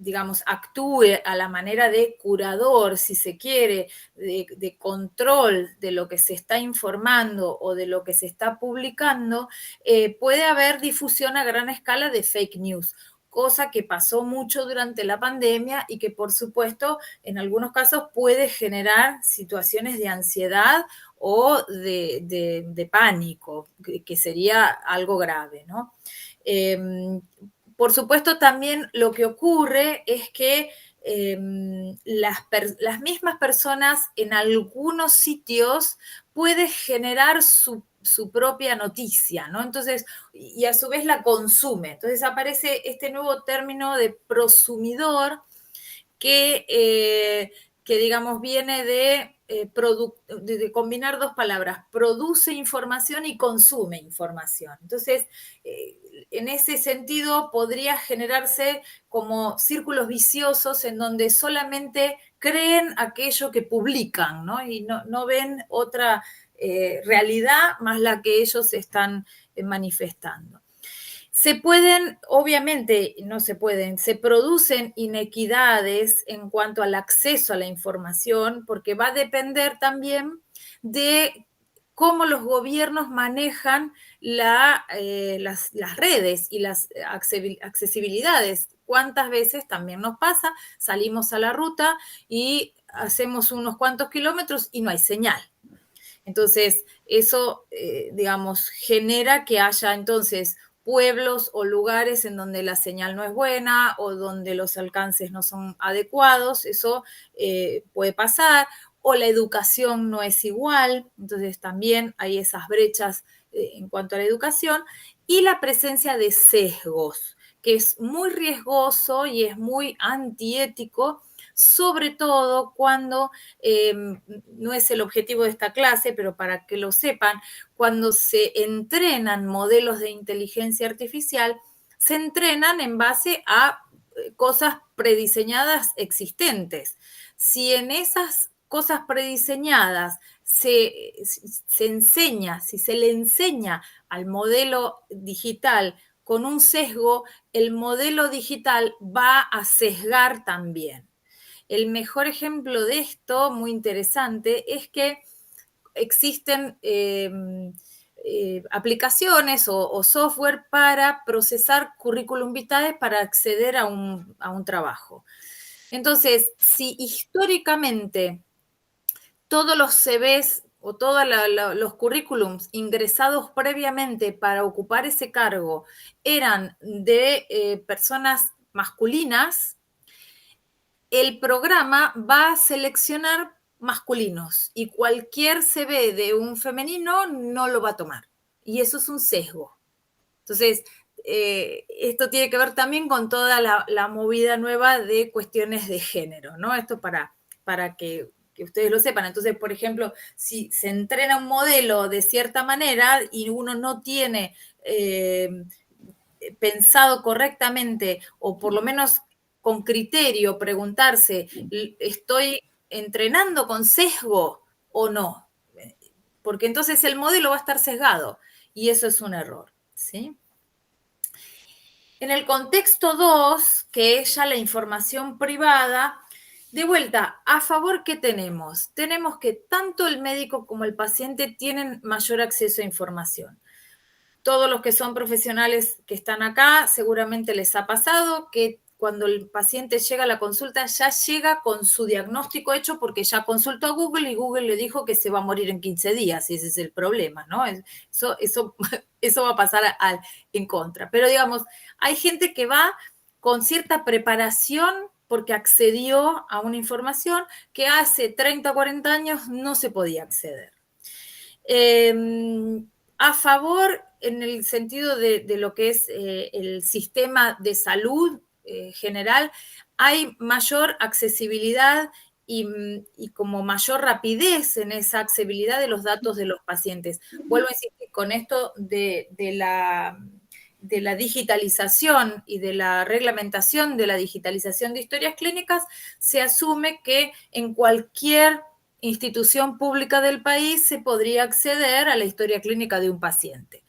digamos, actúe a la manera de curador, si se quiere, de control de lo que se está informando o de lo que se está publicando, puede haber difusión a gran escala de fake news, cosa que pasó mucho durante la pandemia y que, por supuesto, en algunos casos puede generar situaciones de ansiedad o de pánico, que sería algo grave, ¿no? Por supuesto, también lo que ocurre es que las mismas personas en algunos sitios pueden generar su propia noticia, ¿no? Entonces, y a su vez la consume. Entonces aparece este nuevo término de prosumidor que digamos, viene de combinar dos palabras, produce información y consume información. Entonces, en ese sentido podría generarse como círculos viciosos en donde solamente creen aquello que publican, ¿no? Y no ven otra realidad más la que ellos están manifestando. Se pueden, obviamente no se pueden, se producen inequidades en cuanto al acceso a la información, porque va a depender también de cómo los gobiernos manejan las redes y las accesibilidades. ¿Cuántas veces también nos pasa? Salimos a la ruta y hacemos unos cuantos kilómetros y no hay señal. Entonces, eso, digamos, genera que haya entonces pueblos o lugares en donde la señal no es buena o donde los alcances no son adecuados, eso puede pasar, o la educación no es igual, entonces también hay esas brechas en cuanto a la educación, y la presencia de sesgos, que es muy riesgoso y es muy antiético, sobre todo cuando, no es el objetivo de esta clase, pero para que lo sepan, cuando se entrenan modelos de inteligencia artificial, se entrenan en base a cosas prediseñadas existentes. Si en esas cosas prediseñadas se enseña, si se le enseña al modelo digital con un sesgo, el modelo digital va a sesgar también. El mejor ejemplo de esto, muy interesante, es que existen aplicaciones o software para procesar currículum vitae para acceder a un trabajo. Entonces, si históricamente todos los CVs o todos los currículums ingresados previamente para ocupar ese cargo eran de personas masculinas, el programa va a seleccionar masculinos y cualquier CV de un femenino no lo va a tomar. Y eso es un sesgo. Entonces, esto tiene que ver también con toda la movida nueva de cuestiones de género, ¿no? Esto para que ustedes lo sepan. Entonces, por ejemplo, si se entrena un modelo de cierta manera y uno no tiene pensado correctamente, o por lo menos con criterio, preguntarse, ¿estoy entrenando con sesgo o no? Porque entonces el modelo va a estar sesgado y eso es un error, ¿sí? En el contexto 2, que es ya la información privada, de vuelta, a favor, ¿qué tenemos? Tenemos que tanto el médico como el paciente tienen mayor acceso a información. Todos los que son profesionales que están acá, seguramente les ha pasado que cuando el paciente llega a la consulta ya llega con su diagnóstico hecho porque ya consultó a Google y Google le dijo que se va a morir en 15 días, y ese es el problema, ¿no? Eso va a pasar en contra. Pero digamos, hay gente que va con cierta preparación porque accedió a una información que hace 30 o 40 años no se podía acceder. A favor en el sentido de lo que es el sistema de salud general, hay mayor accesibilidad y como mayor rapidez en esa accesibilidad de los datos de los pacientes. Vuelvo a decir que con esto de la digitalización y de la reglamentación de la digitalización de historias clínicas, se asume que en cualquier institución pública del país se podría acceder a la historia clínica de un paciente.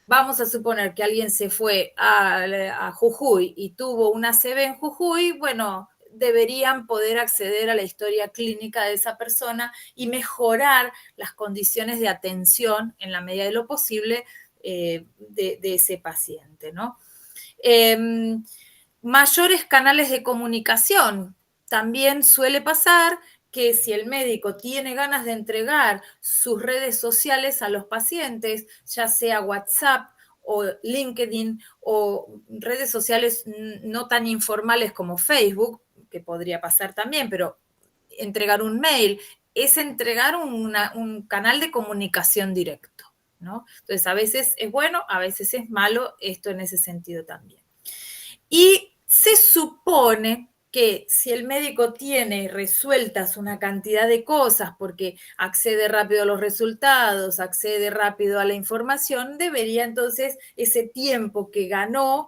Vamos a suponer que alguien se fue a Jujuy y tuvo una CV en Jujuy, bueno, deberían poder acceder a la historia clínica de esa persona y mejorar las condiciones de atención en la medida de lo posible de ese paciente, ¿no? Mayores canales de comunicación. También suele pasar que si el médico tiene ganas de entregar sus redes sociales a los pacientes, ya sea WhatsApp o LinkedIn o redes sociales no tan informales como Facebook, que podría pasar también, pero entregar un mail es entregar un canal de comunicación directo, ¿no? Entonces, a veces es bueno, a veces es malo, esto en ese sentido también. Y se supone que si el médico tiene resueltas una cantidad de cosas porque accede rápido a los resultados, accede rápido a la información, debería entonces ese tiempo que ganó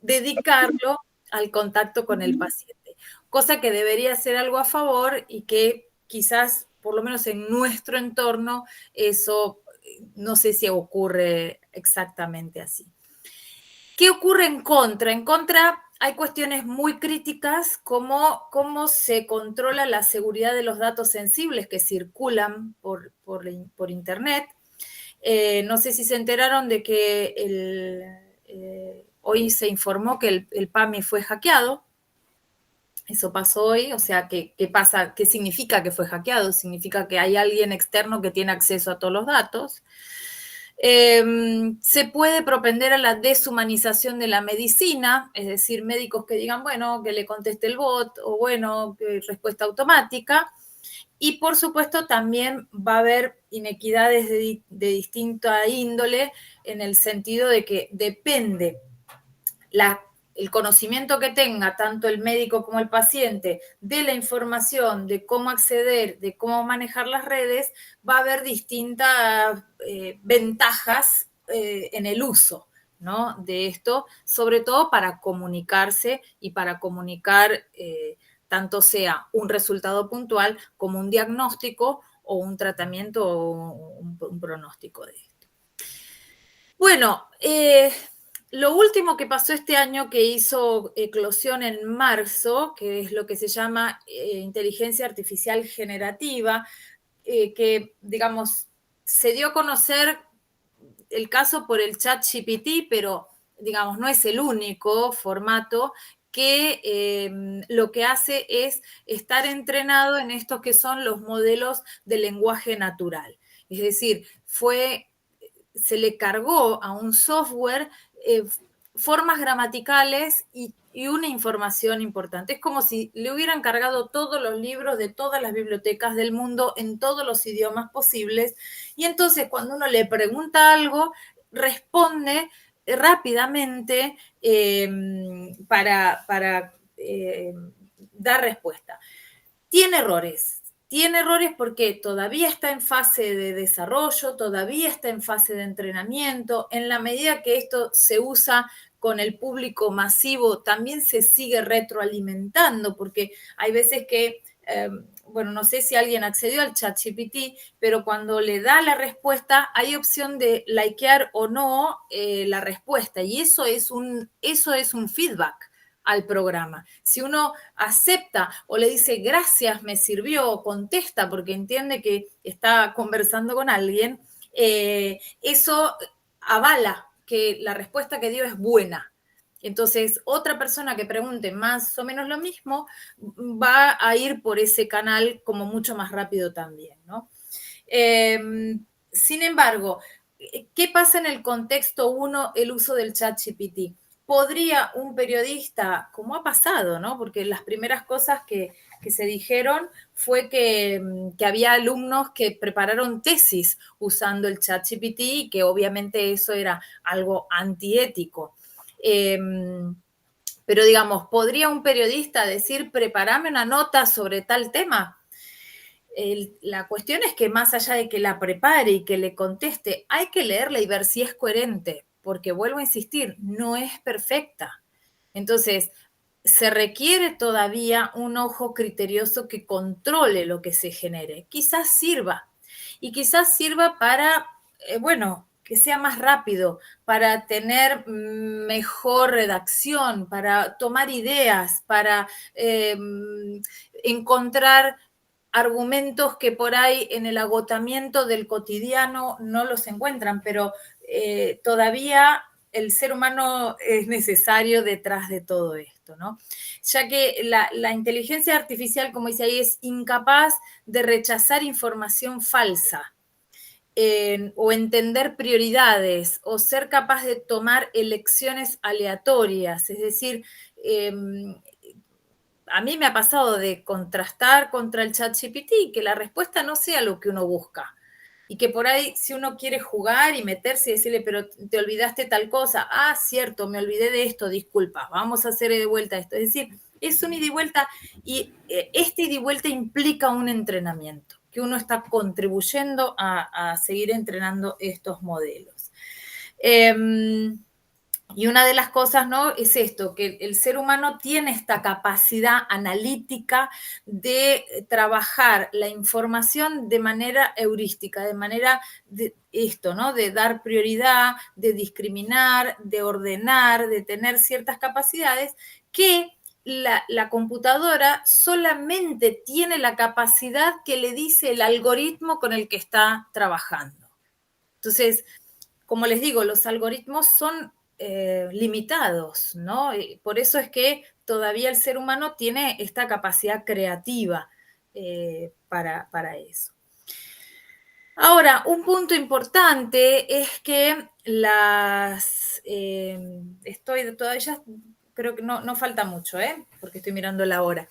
dedicarlo al contacto con el paciente. Cosa que debería ser algo a favor y que quizás, por lo menos en nuestro entorno, eso no sé si ocurre exactamente así. ¿Qué ocurre en contra? En contra hay cuestiones muy críticas como cómo se controla la seguridad de los datos sensibles que circulan por Internet. No sé si se enteraron de que hoy se informó que el PAMI fue hackeado. Eso pasó hoy, o sea, ¿qué pasa? ¿Qué significa que fue hackeado? Significa que hay alguien externo que tiene acceso a todos los datos. Se puede propender a la deshumanización de la medicina, es decir, médicos que digan, bueno, que le conteste el bot, o bueno, que respuesta automática. Y por supuesto también va a haber inequidades de distinta índole en el sentido de que depende el conocimiento que tenga tanto el médico como el paciente de la información, de cómo acceder, de cómo manejar las redes, va a haber distintas ventajas en el uso, ¿no? De esto, sobre todo para comunicarse y para comunicar tanto sea un resultado puntual como un diagnóstico o un tratamiento o un pronóstico de esto. Bueno, lo último que pasó este año que hizo eclosión en marzo, que es lo que se llama inteligencia artificial generativa, que, digamos, se dio a conocer el caso por el ChatGPT, pero, digamos, no es el único formato que lo que hace es estar entrenado en estos que son los modelos de lenguaje natural. Es decir, se le cargó a un software formas gramaticales y una información importante. Es como si le hubieran cargado todos los libros de todas las bibliotecas del mundo en todos los idiomas posibles, y entonces cuando uno le pregunta algo, responde rápidamente para dar respuesta. Tiene errores porque todavía está en fase de desarrollo, todavía está en fase de entrenamiento. En la medida que esto se usa con el público masivo, también se sigue retroalimentando, porque hay veces que, bueno, no sé si alguien accedió al ChatGPT, pero cuando le da la respuesta, hay opción de likear o no la respuesta, y eso es un feedback al programa. Si uno acepta o le dice gracias, me sirvió, o contesta porque entiende que está conversando con alguien, eso avala que la respuesta que dio es buena. Entonces, otra persona que pregunte más o menos lo mismo va a ir por ese canal como mucho más rápido también, ¿no? Sin embargo, ¿qué pasa en el contexto 1, el uso del ChatGPT? ¿Podría un periodista, como ha pasado, ¿no? Porque las primeras cosas que se dijeron fue que había alumnos que prepararon tesis usando el ChatGPT y que obviamente eso era algo antiético. Pero digamos, ¿podría un periodista decir, prepárame una nota sobre tal tema? La cuestión es que más allá de que la prepare y que le conteste, hay que leerla y ver si es coherente, porque vuelvo a insistir, no es perfecta. Entonces, se requiere todavía un ojo criterioso que controle lo que se genere. Quizás sirva, y quizás sirva para, bueno, que sea más rápido, para tener mejor redacción, para tomar ideas, para encontrar argumentos que por ahí en el agotamiento del cotidiano no los encuentran, pero todavía el ser humano es necesario detrás de todo esto, ¿no? Ya que la inteligencia artificial, como dice ahí, es incapaz de rechazar información falsa, o entender prioridades, o ser capaz de tomar elecciones aleatorias, es decir, a mí me ha pasado de contrastar contra el ChatGPT y que la respuesta no sea lo que uno busca. Y que por ahí, si uno quiere jugar y meterse y decirle, pero te olvidaste tal cosa, ah, cierto, me olvidé de esto, disculpa, vamos a hacer de vuelta esto. Es decir, es un ida y vuelta, y este ida y vuelta implica un entrenamiento, que uno está contribuyendo a seguir entrenando estos modelos. Y una de las cosas, ¿no?, es esto, que el ser humano tiene esta capacidad analítica de trabajar la información de manera heurística, de manera de esto, ¿no?, de dar prioridad, de discriminar, de ordenar, de tener ciertas capacidades que la computadora solamente tiene la capacidad que le dice el algoritmo con el que está trabajando. Entonces, como les digo, los algoritmos son limitados, ¿no? Por eso es que todavía el ser humano tiene esta capacidad creativa para eso. Ahora, un punto importante es que estoy todavía, creo que no falta mucho, porque estoy mirando la hora.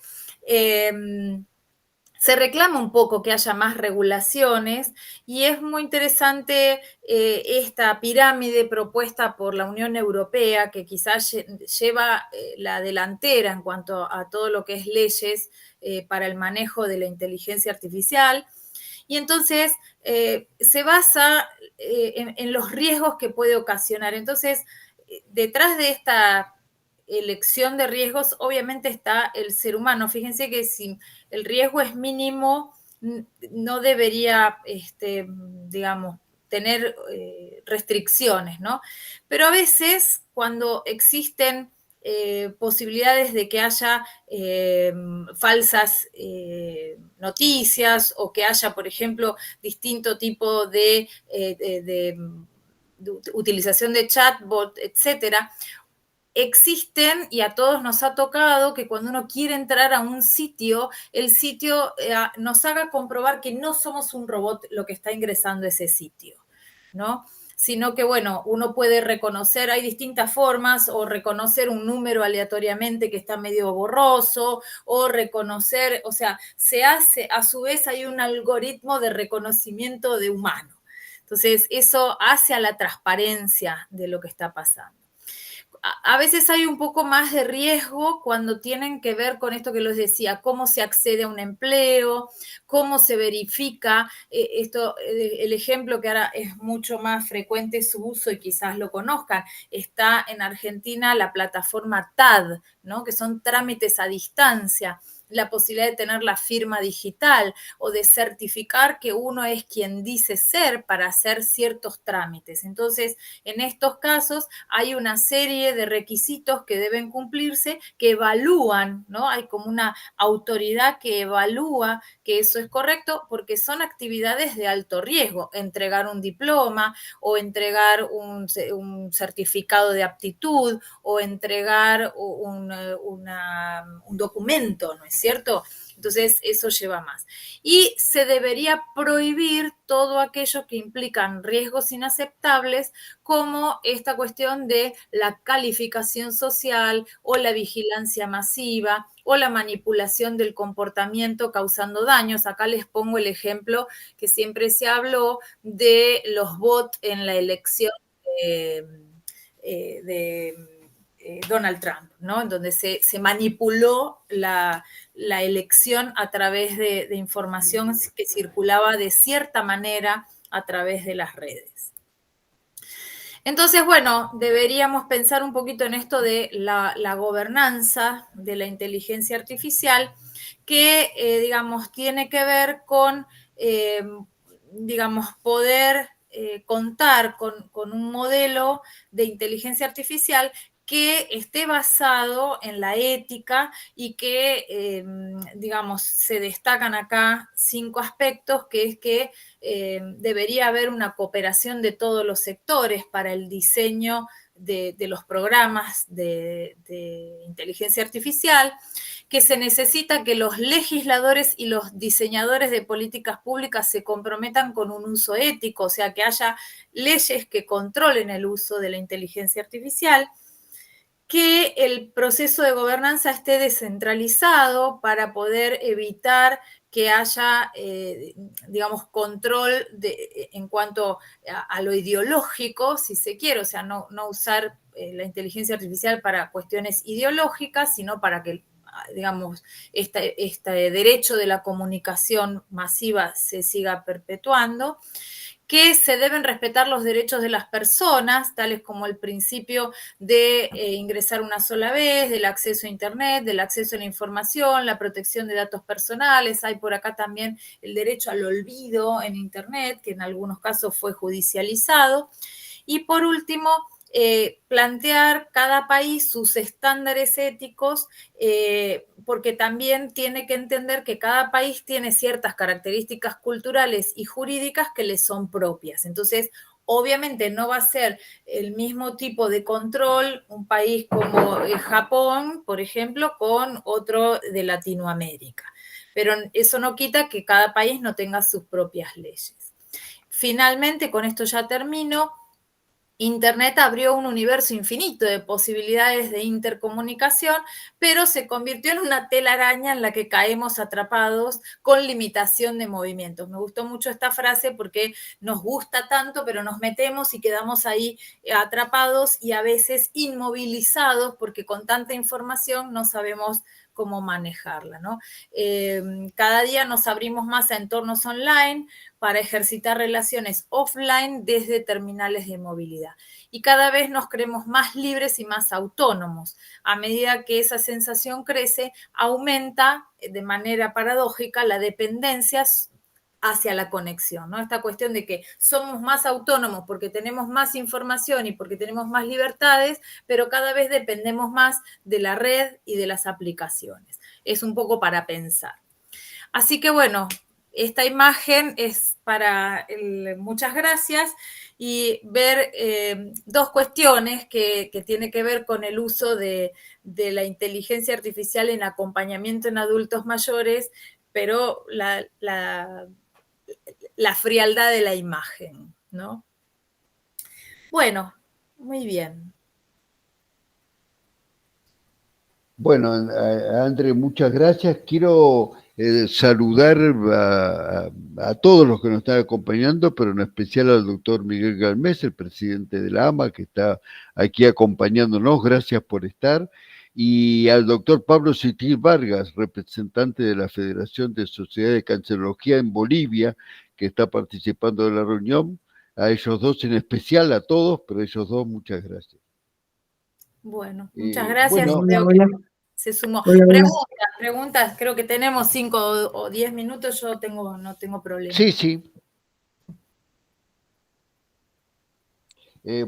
Se reclama un poco que haya más regulaciones, y es muy interesante esta pirámide propuesta por la Unión Europea, que quizás lleva la delantera en cuanto a todo lo que es leyes para el manejo de la inteligencia artificial. Y entonces se basa en los riesgos que puede ocasionar. Entonces, detrás de esta elección de riesgos, obviamente está el ser humano. Fíjense que si el riesgo es mínimo, no debería, digamos, tener restricciones, ¿no? Pero a veces, cuando existen posibilidades de que haya falsas noticias, o que haya, por ejemplo, distinto tipo de utilización de chatbot, etcétera, existen, y a todos nos ha tocado que cuando uno quiere entrar a un sitio, el sitio nos haga comprobar que no somos un robot lo que está ingresando a ese sitio, ¿no? sino que, bueno, uno puede reconocer, hay distintas formas, o reconocer un número aleatoriamente que está medio borroso, o reconocer, o sea, se hace, a su vez hay un algoritmo de reconocimiento de humano. Entonces, eso hace a la transparencia de lo que está pasando. A veces hay un poco más de riesgo cuando tienen que ver con esto que les decía, cómo se accede a un empleo, cómo se verifica. El ejemplo que ahora es mucho más frecuente su uso y quizás lo conozcan, está en Argentina la plataforma TAD, ¿no? Que son trámites a distancia, la posibilidad de tener la firma digital o de certificar que uno es quien dice ser para hacer ciertos trámites. Entonces, en estos casos hay una serie de requisitos que deben cumplirse, que evalúan, ¿no? Hay como una autoridad que evalúa que eso es correcto, porque son actividades de alto riesgo, entregar un diploma o entregar un certificado de aptitud o entregar un documento, ¿no es cierto? Entonces, eso lleva más. Y se debería prohibir todo aquello que implican riesgos inaceptables, como esta cuestión de la calificación social o la vigilancia masiva o la manipulación del comportamiento causando daños. Acá les pongo el ejemplo que siempre se habló de los bots en la elección de Donald Trump, ¿no? En donde se manipuló la elección a través de información que circulaba de cierta manera a través de las redes. Entonces, bueno, deberíamos pensar un poquito en esto de la gobernanza de la inteligencia artificial, que, digamos, tiene que ver con, digamos, poder contar con un modelo de inteligencia artificial que esté basado en la ética y que, digamos, se destacan acá 5 aspectos, que es que debería haber una cooperación de todos los sectores para el diseño de los programas de inteligencia artificial, que se necesita que los legisladores y los diseñadores de políticas públicas se comprometan con un uso ético, o sea, que haya leyes que controlen el uso de la inteligencia artificial, que el proceso de gobernanza esté descentralizado para poder evitar que haya, digamos, control en cuanto a lo ideológico, si se quiere, o sea, no usar la inteligencia artificial para cuestiones ideológicas, sino para que, digamos, este derecho de la comunicación masiva se siga perpetuando, que se deben respetar los derechos de las personas, tales como el principio de ingresar una sola vez, del acceso a Internet, del acceso a la información, la protección de datos personales. Hay por acá también el derecho al olvido en Internet, que en algunos casos fue judicializado. Y por último, plantear cada país sus estándares éticos, porque también tiene que entender que cada país tiene ciertas características culturales y jurídicas que le son propias. Entonces, obviamente no va a ser el mismo tipo de control un país como Japón, por ejemplo, con otro de Latinoamérica. Pero eso no quita que cada país no tenga sus propias leyes. Finalmente, con esto ya termino. Internet abrió un universo infinito de posibilidades de intercomunicación, pero se convirtió en una telaraña en la que caemos atrapados con limitación de movimientos. Me gustó mucho esta frase porque nos gusta tanto, pero nos metemos y quedamos ahí atrapados y a veces inmovilizados porque con tanta información no sabemos cómo manejarla, ¿no? Cada día nos abrimos más a entornos online para ejercitar relaciones offline desde terminales de movilidad. Y cada vez nos creemos más libres y más autónomos. A medida que esa sensación crece, aumenta de manera paradójica la dependencia hacia la conexión, ¿no? Esta cuestión de que somos más autónomos porque tenemos más información y porque tenemos más libertades, pero cada vez dependemos más de la red y de las aplicaciones. Es un poco para pensar. Así que bueno, esta imagen es para muchas gracias y ver 2 cuestiones que tienen que ver con el uso de la inteligencia artificial en acompañamiento en adultos mayores, pero la frialdad de la imagen, ¿no? Bueno, muy bien. Bueno, André, muchas gracias. Quiero saludar a todos los que nos están acompañando, pero en especial al doctor Miguel Galmés, el presidente de la AMA, que está aquí acompañándonos. Gracias por estar. Y al doctor Pablo Sitil Vargas, representante de la Federación de Sociedades de Cancerología en Bolivia, que está participando de la reunión. A ellos dos en especial, a todos, pero a ellos dos, muchas gracias. Bueno, muchas gracias. Bueno, Creo que se sumó. Hola, hola. Preguntas, creo que tenemos 5 o 10 minutos, yo no tengo problema. sí, sí.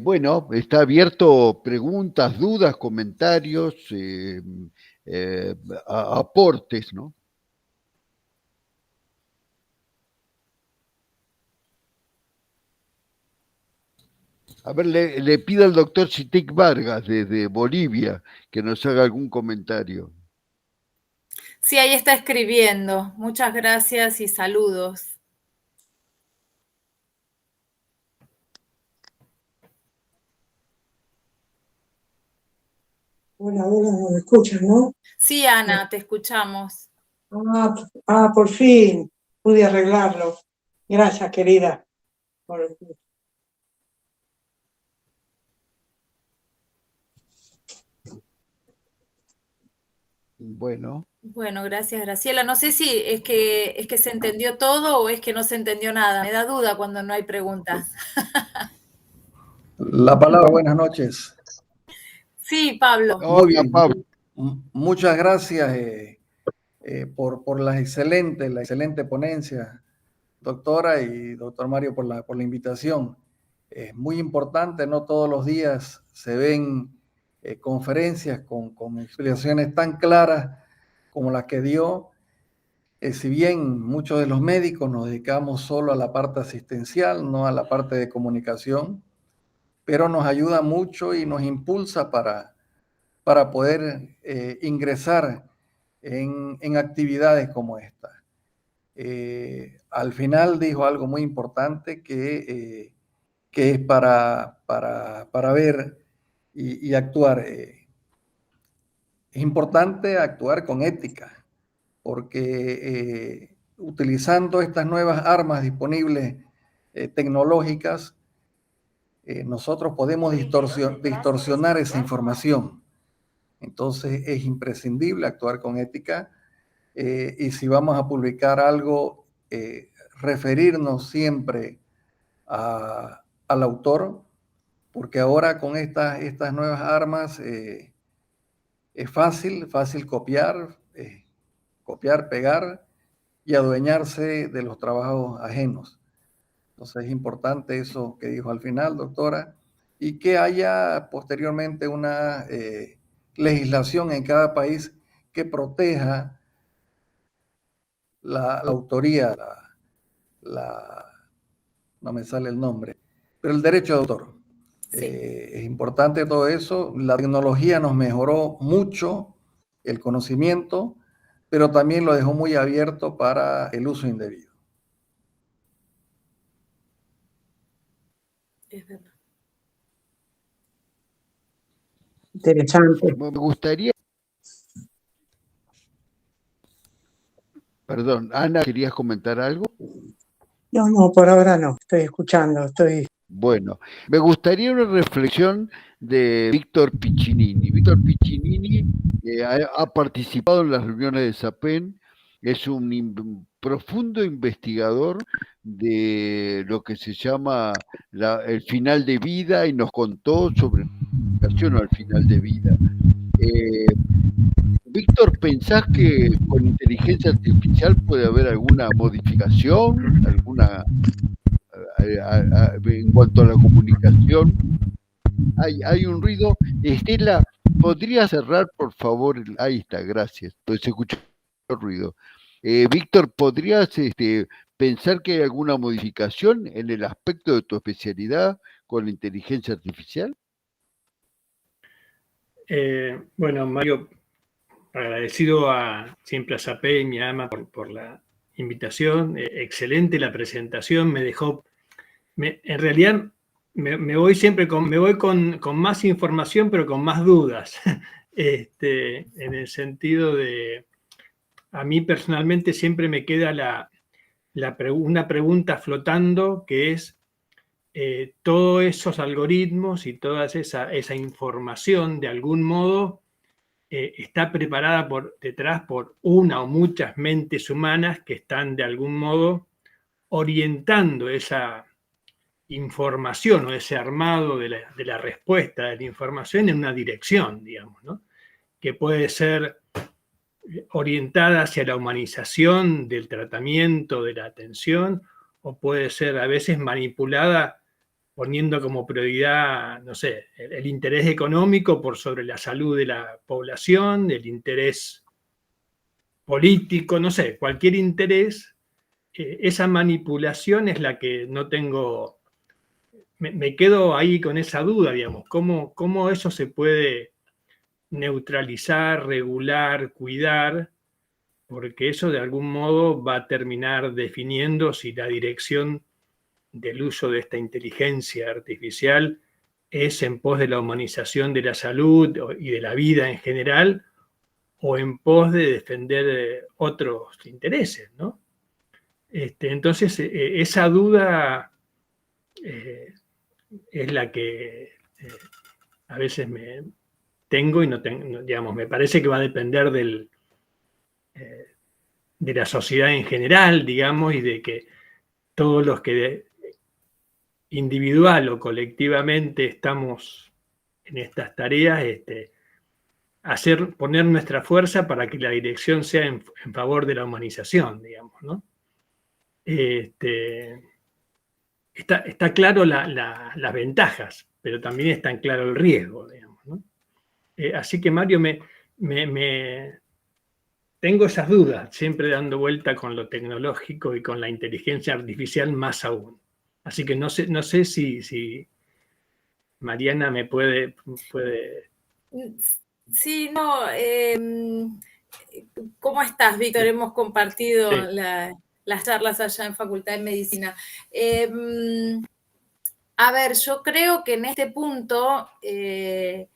Bueno, está abierto preguntas, dudas, comentarios, aportes, ¿no? A ver, le pido al doctor Sitik Vargas desde Bolivia que nos haga algún comentario. Sí, ahí está escribiendo. Muchas gracias y saludos. Hola, hola, ¿me escuchan, no? Sí, Ana, te escuchamos. Por fin pude arreglarlo. Gracias, querida. Bueno. Bueno, gracias, Graciela. No sé si es que se entendió todo o es que no se entendió nada. Me da duda cuando no hay preguntas. La palabra, buenas noches. Sí, Pablo. Muy bien. Pablo. Muchas gracias por la excelente ponencia, doctora y doctor Mario, por la invitación. Es muy importante, no todos los días se ven conferencias con explicaciones tan claras como las que dio. Si bien muchos de los médicos nos dedicamos solo a la parte asistencial, no a la parte de comunicación, pero nos ayuda mucho y nos impulsa para poder ingresar en actividades como esta. Al final dijo algo muy importante que es para ver y actuar. Es importante actuar con ética, porque utilizando estas nuevas armas disponibles tecnológicas, nosotros podemos distorsionar esa información. Entonces es imprescindible actuar con ética y si vamos a publicar algo, referirnos siempre al autor, porque ahora con estas nuevas armas es fácil copiar, pegar y adueñarse de los trabajos ajenos. Entonces es importante eso que dijo al final, doctora, y que haya posteriormente una legislación en cada país que proteja la autoría, no me sale el nombre, pero el derecho de autor. Sí. Es importante todo eso. La tecnología nos mejoró mucho el conocimiento, pero también lo dejó muy abierto para el uso indebido. Es verdad. Interesante. Me gustaría... Perdón, Ana, ¿querías comentar algo? No, por ahora no. Estoy escuchando, Bueno, me gustaría una reflexión de Víctor Piccinini. Víctor Piccinini ha participado en las reuniones de SAPEN, es un profundo investigador de lo que se llama el final de vida y nos contó sobre la relación al final de vida. Víctor, ¿pensás que con inteligencia artificial puede haber alguna modificación, en cuanto a la comunicación? Hay un ruido. Estela, ¿podría cerrar, por favor? Ahí está, gracias. Pues se escuchó el ruido. Víctor, ¿podrías pensar que hay alguna modificación en el aspecto de tu especialidad con la inteligencia artificial? Bueno, Mario, agradecido siempre a SAPE y mi AMA por la invitación. Excelente la presentación, en realidad me voy siempre con más información, pero con más dudas. En el sentido de, a mí personalmente siempre me queda una pregunta flotando, que es todos esos algoritmos y toda esa información, de algún modo, está preparada detrás por una o muchas mentes humanas que están de algún modo orientando esa información o ese armado de la respuesta de la información en una dirección, digamos, ¿no? Que puede ser orientada hacia la humanización del tratamiento, de la atención, o puede ser a veces manipulada poniendo como prioridad, no sé, el interés económico por sobre la salud de la población, el interés político, no sé, cualquier interés. Esa manipulación es la que no tengo, me quedo ahí con esa duda, digamos, cómo eso se puede neutralizar, regular, cuidar, porque eso de algún modo va a terminar definiendo si la dirección del uso de esta inteligencia artificial es en pos de la humanización de la salud y de la vida en general, o en pos de defender otros intereses, ¿no? Entonces, esa duda es la que a veces me tengo y no tengo, digamos, me parece que va a depender de la sociedad en general, digamos, y de que todos los que individual o colectivamente estamos en estas tareas, poner nuestra fuerza para que la dirección sea en favor de la humanización, digamos, ¿no? Está claro las ventajas, pero también está en claro el riesgo, digamos, ¿no? Así que, Mario, tengo esas dudas, siempre dando vuelta con lo tecnológico y con la inteligencia artificial más aún. Así que no sé si Mariana me puede... Sí, no. ¿Cómo estás, Víctor? Hemos compartido Sí. las charlas allá en Facultad de Medicina. A ver, yo creo que en este punto el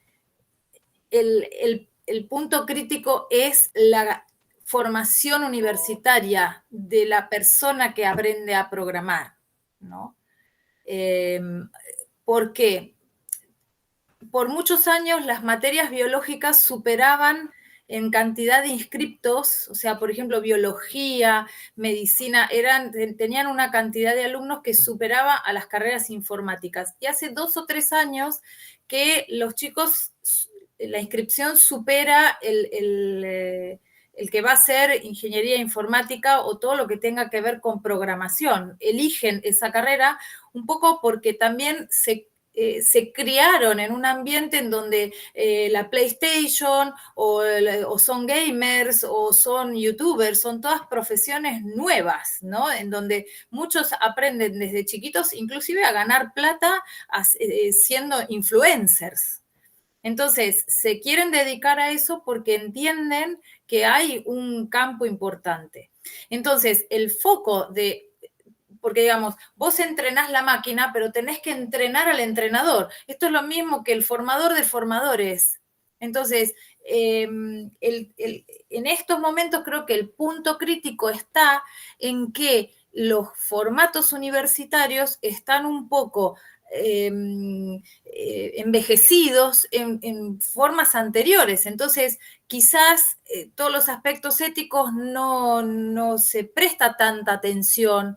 punto crítico es la formación universitaria de la persona que aprende a programar, ¿no? ¿Por qué? Por muchos años las materias biológicas superaban en cantidad de inscriptos, o sea, por ejemplo, biología, medicina, tenían una cantidad de alumnos que superaba a las carreras informáticas. Y hace 2 o 3 años que los chicos, la inscripción supera el que va a ser ingeniería informática o todo lo que tenga que ver con programación. Eligen esa carrera un poco porque también se criaron en un ambiente en donde la PlayStation o son gamers o son youtubers, son todas profesiones nuevas, ¿no? En donde muchos aprenden desde chiquitos inclusive a ganar plata siendo influencers. Entonces, se quieren dedicar a eso porque entienden que hay un campo importante. Entonces, el foco porque digamos, vos entrenás la máquina, pero tenés que entrenar al entrenador. Esto es lo mismo que el formador de formadores. Entonces, en estos momentos creo que el punto crítico está en que los formatos universitarios están un poco envejecidos en formas anteriores. Entonces, quizás todos los aspectos éticos no se presta tanta atención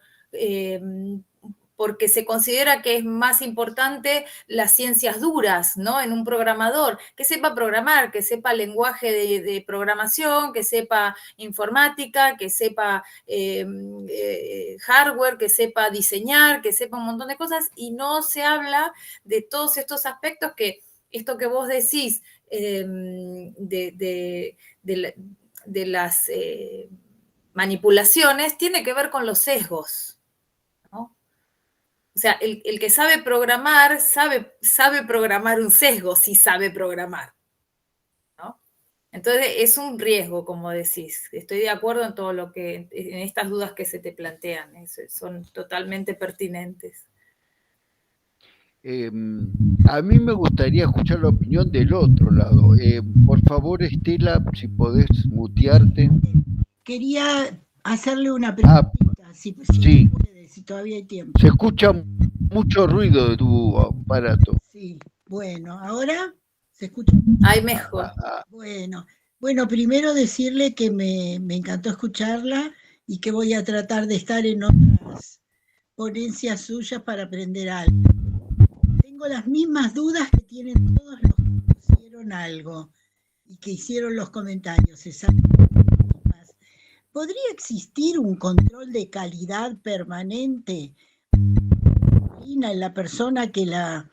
porque se considera que es más importante las ciencias duras, ¿no? En un programador, que sepa programar, que sepa lenguaje de programación, que sepa informática, que sepa hardware, que sepa diseñar, que sepa un montón de cosas, y no se habla de todos estos aspectos que, esto que vos decís, de las manipulaciones, tiene que ver con los sesgos, ¿no? O sea, el que sabe programar, sabe programar un sesgo si sabe programar, ¿no? Entonces es un riesgo, como decís. Estoy de acuerdo en todo en estas dudas que se te plantean, son totalmente pertinentes. A mí me gustaría escuchar la opinión del otro lado. Por favor, Estela, si podés mutearte. Quería hacerle una preguntita, si sí. puede, si todavía hay tiempo. Se escucha mucho ruido de tu aparato. Sí, bueno, ¿ahora se escucha? Ay, mejor. Bueno, primero decirle que me encantó escucharla y que voy a tratar de estar en otras ponencias suyas para aprender algo. Tengo las mismas dudas que tienen todos los que pusieron algo y que hicieron los comentarios. ¿Podría existir un control de calidad permanente en la persona que la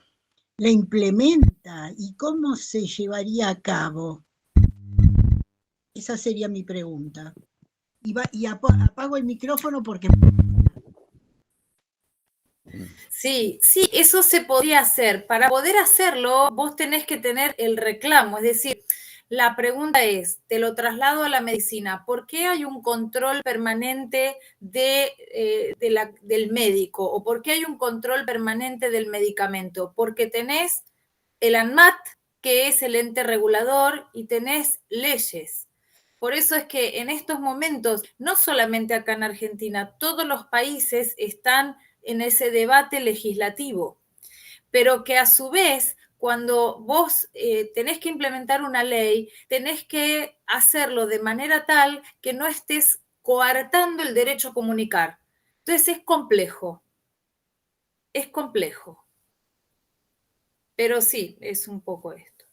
implementa y cómo se llevaría a cabo? Esa sería mi pregunta. Y apago el micrófono porque... Sí, eso se podría hacer. Para poder hacerlo, vos tenés que tener el reclamo, es decir, la pregunta es, te lo traslado a la medicina, ¿por qué hay un control permanente del médico? ¿O por qué hay un control permanente del medicamento? Porque tenés el ANMAT, que es el ente regulador, y tenés leyes. Por eso es que en estos momentos, no solamente acá en Argentina, todos los países están en ese debate legislativo, pero que a su vez, cuando vos tenés que implementar una ley, tenés que hacerlo de manera tal que no estés coartando el derecho a comunicar. Entonces es complejo, pero sí, es un poco esto.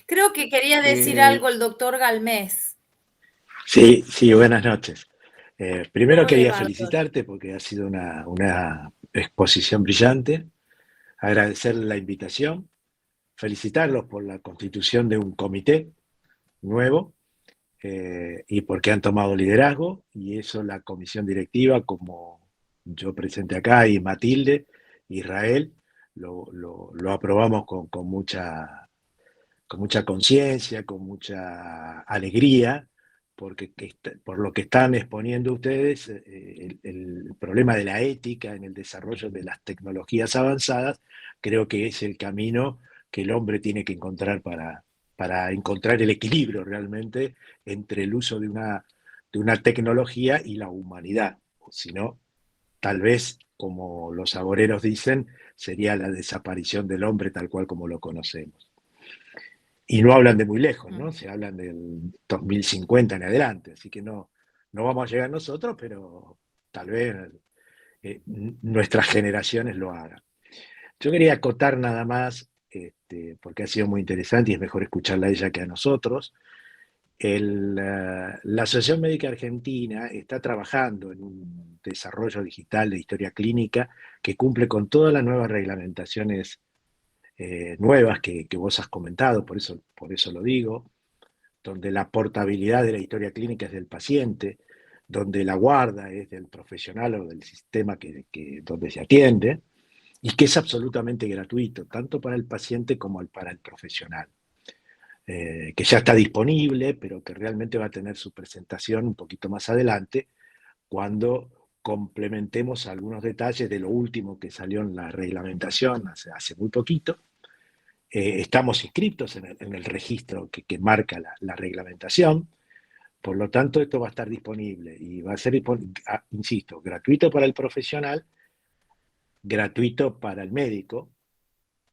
Creo que quería decir algo el doctor Galmés. Sí, buenas noches. Primero quería felicitarte porque ha sido una exposición brillante, agradecer la invitación, felicitarlos por la constitución de un comité nuevo y porque han tomado liderazgo, y eso la comisión directiva, como yo presenté acá, y Matilde, Israel, lo aprobamos con mucha conciencia, con mucha alegría, porque por lo que están exponiendo ustedes, el problema de la ética en el desarrollo de las tecnologías avanzadas, creo que es el camino que el hombre tiene que encontrar para encontrar el equilibrio realmente entre el uso de una tecnología y la humanidad. Si no, tal vez, como los agoreros dicen, sería la desaparición del hombre tal cual como lo conocemos. Y no hablan de muy lejos, ¿no? Se hablan del 2050 en adelante, así que no vamos a llegar nosotros, pero tal vez nuestras generaciones lo hagan. Yo quería acotar nada más, porque ha sido muy interesante y es mejor escucharla a ella que a nosotros. La Asociación Médica Argentina está trabajando en un desarrollo digital de historia clínica que cumple con todas las nuevas reglamentaciones nuevas que vos has comentado, por eso lo digo, donde la portabilidad de la historia clínica es del paciente, donde la guarda es del profesional o del sistema donde se atiende, y que es absolutamente gratuito, tanto para el paciente como para el profesional. Que ya está disponible, pero que realmente va a tener su presentación un poquito más adelante, cuando complementemos algunos detalles de lo último que salió en la reglamentación hace muy poquito. Estamos inscritos en el registro que marca la reglamentación, por lo tanto esto va a estar disponible y va a ser, insisto, gratuito para el profesional, gratuito para el médico.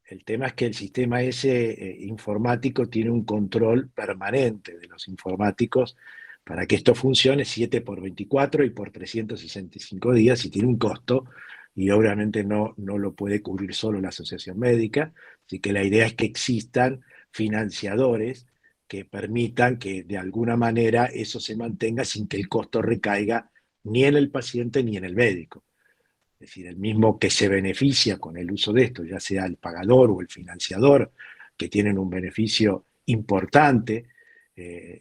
El tema es que el sistema ese informático tiene un control permanente de los informáticos para que esto funcione 7x24 y por 365 días, y tiene un costo, y obviamente no lo puede cubrir solo la asociación médica, así que la idea es que existan financiadores que permitan que de alguna manera eso se mantenga sin que el costo recaiga ni en el paciente ni en el médico. Es decir, el mismo que se beneficia con el uso de esto, ya sea el pagador o el financiador, que tienen un beneficio importante,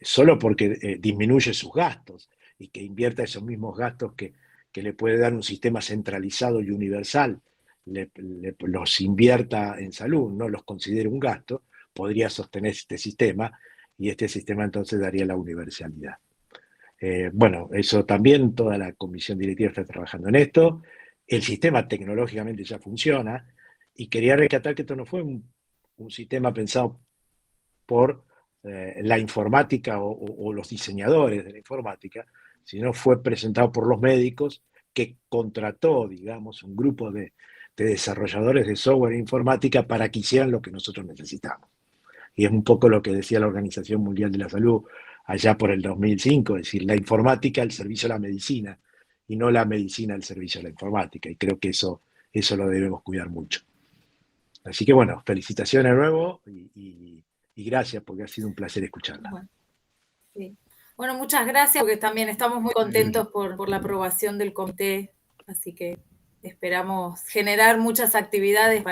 solo porque disminuye sus gastos y que invierta esos mismos gastos que le puede dar un sistema centralizado y universal, los invierta en salud, no los considere un gasto, podría sostener este sistema, y este sistema entonces daría la universalidad. Bueno, eso también, toda la comisión directiva está trabajando en esto, el sistema tecnológicamente ya funciona, y quería rescatar que esto no fue un sistema pensado por la informática o los diseñadores de la informática, sino fue presentado por los médicos, que contrató, digamos, un grupo de desarrolladores de software e informática para que hicieran lo que nosotros necesitamos. Y es un poco lo que decía la Organización Mundial de la Salud allá por el 2005, es decir, la informática al servicio de la medicina y no la medicina al servicio de la informática. Y creo que eso lo debemos cuidar mucho. Así que bueno, felicitaciones de nuevo y gracias, porque ha sido un placer escucharla. Bueno, sí. Bueno, muchas gracias, porque también estamos muy contentos por la aprobación del comité, así que esperamos generar muchas actividades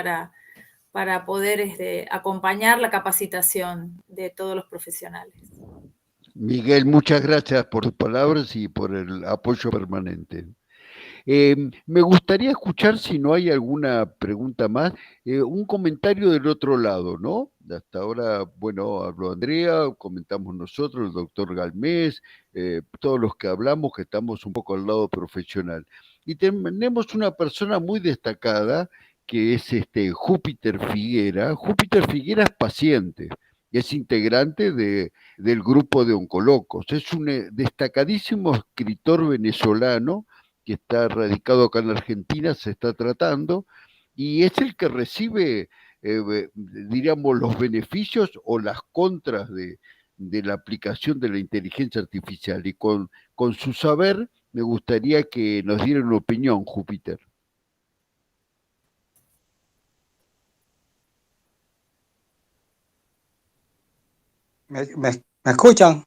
para poder acompañar la capacitación de todos los profesionales. Miguel, muchas gracias por tus palabras y por el apoyo permanente. Me gustaría escuchar, si no hay alguna pregunta más, un comentario del otro lado, ¿no? Hasta ahora, bueno, habló Andrea, comentamos nosotros, el doctor Galmés, todos los que hablamos, que estamos un poco al lado profesional. Y tenemos una persona muy destacada, que es Júpiter Figuera. Júpiter Figuera es paciente, es integrante del grupo de oncolocos, es un destacadísimo escritor venezolano que está radicado acá en Argentina, se está tratando, y es el que recibe, diríamos, los beneficios o las contras de la aplicación de la inteligencia artificial. Y con su saber, me gustaría que nos diera una opinión, Júpiter. ¿Me escuchan?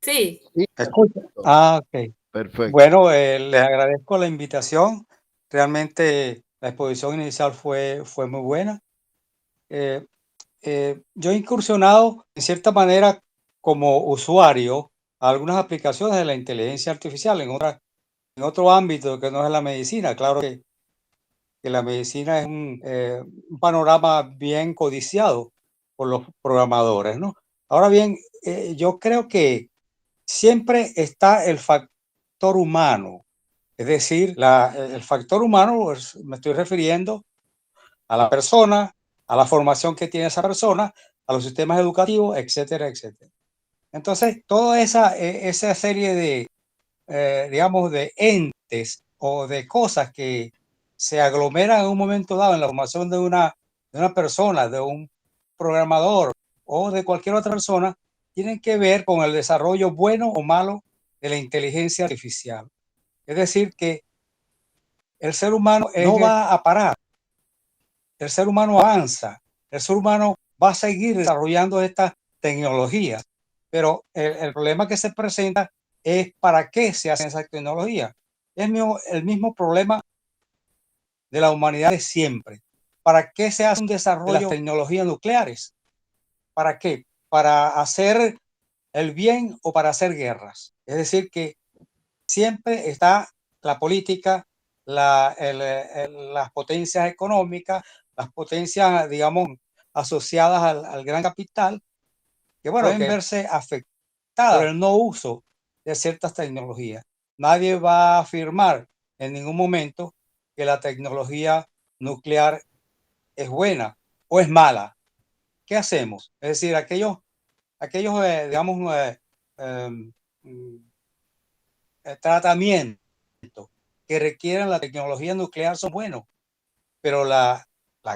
Sí. ¿Me escuchan? Ah, ok. Perfecto. Bueno, les agradezco la invitación. Realmente la exposición inicial fue muy buena. Yo he incursionado en cierta manera como usuario a algunas aplicaciones de la inteligencia artificial en otro ámbito que no es la medicina. Claro que la medicina es un panorama bien codiciado por los programadores, ¿no? Ahora bien, yo creo que siempre está el factor humano, es decir, el factor humano, me estoy refiriendo a la persona, a la formación que tiene esa persona, a los sistemas educativos, etcétera, etcétera. Entonces, toda esa serie de, digamos, de entes o de cosas que se aglomeran en un momento dado en la formación de una persona, de un programador o de cualquier otra persona, tienen que ver con el desarrollo bueno o malo de la inteligencia artificial. Es decir, que el ser humano no va a parar. El ser humano avanza. El ser humano va a seguir desarrollando estas tecnologías. Pero el problema que se presenta es para qué se hacen esas tecnologías. Es el mismo problema de la humanidad de siempre. ¿Para qué se hace un desarrollo de las tecnologías nucleares? ¿Para qué? Para hacer el bien o para hacer guerras. Es decir, que siempre está la política, las potencias económicas, las potencias, digamos, asociadas al gran capital, que bueno, pueden verse afectadas por el no uso de ciertas tecnologías. Nadie va a afirmar en ningún momento que la tecnología nuclear es buena o es mala. ¿Qué hacemos? Es decir, aquellos digamos, tratamientos que requieren la tecnología nuclear son buenos, pero las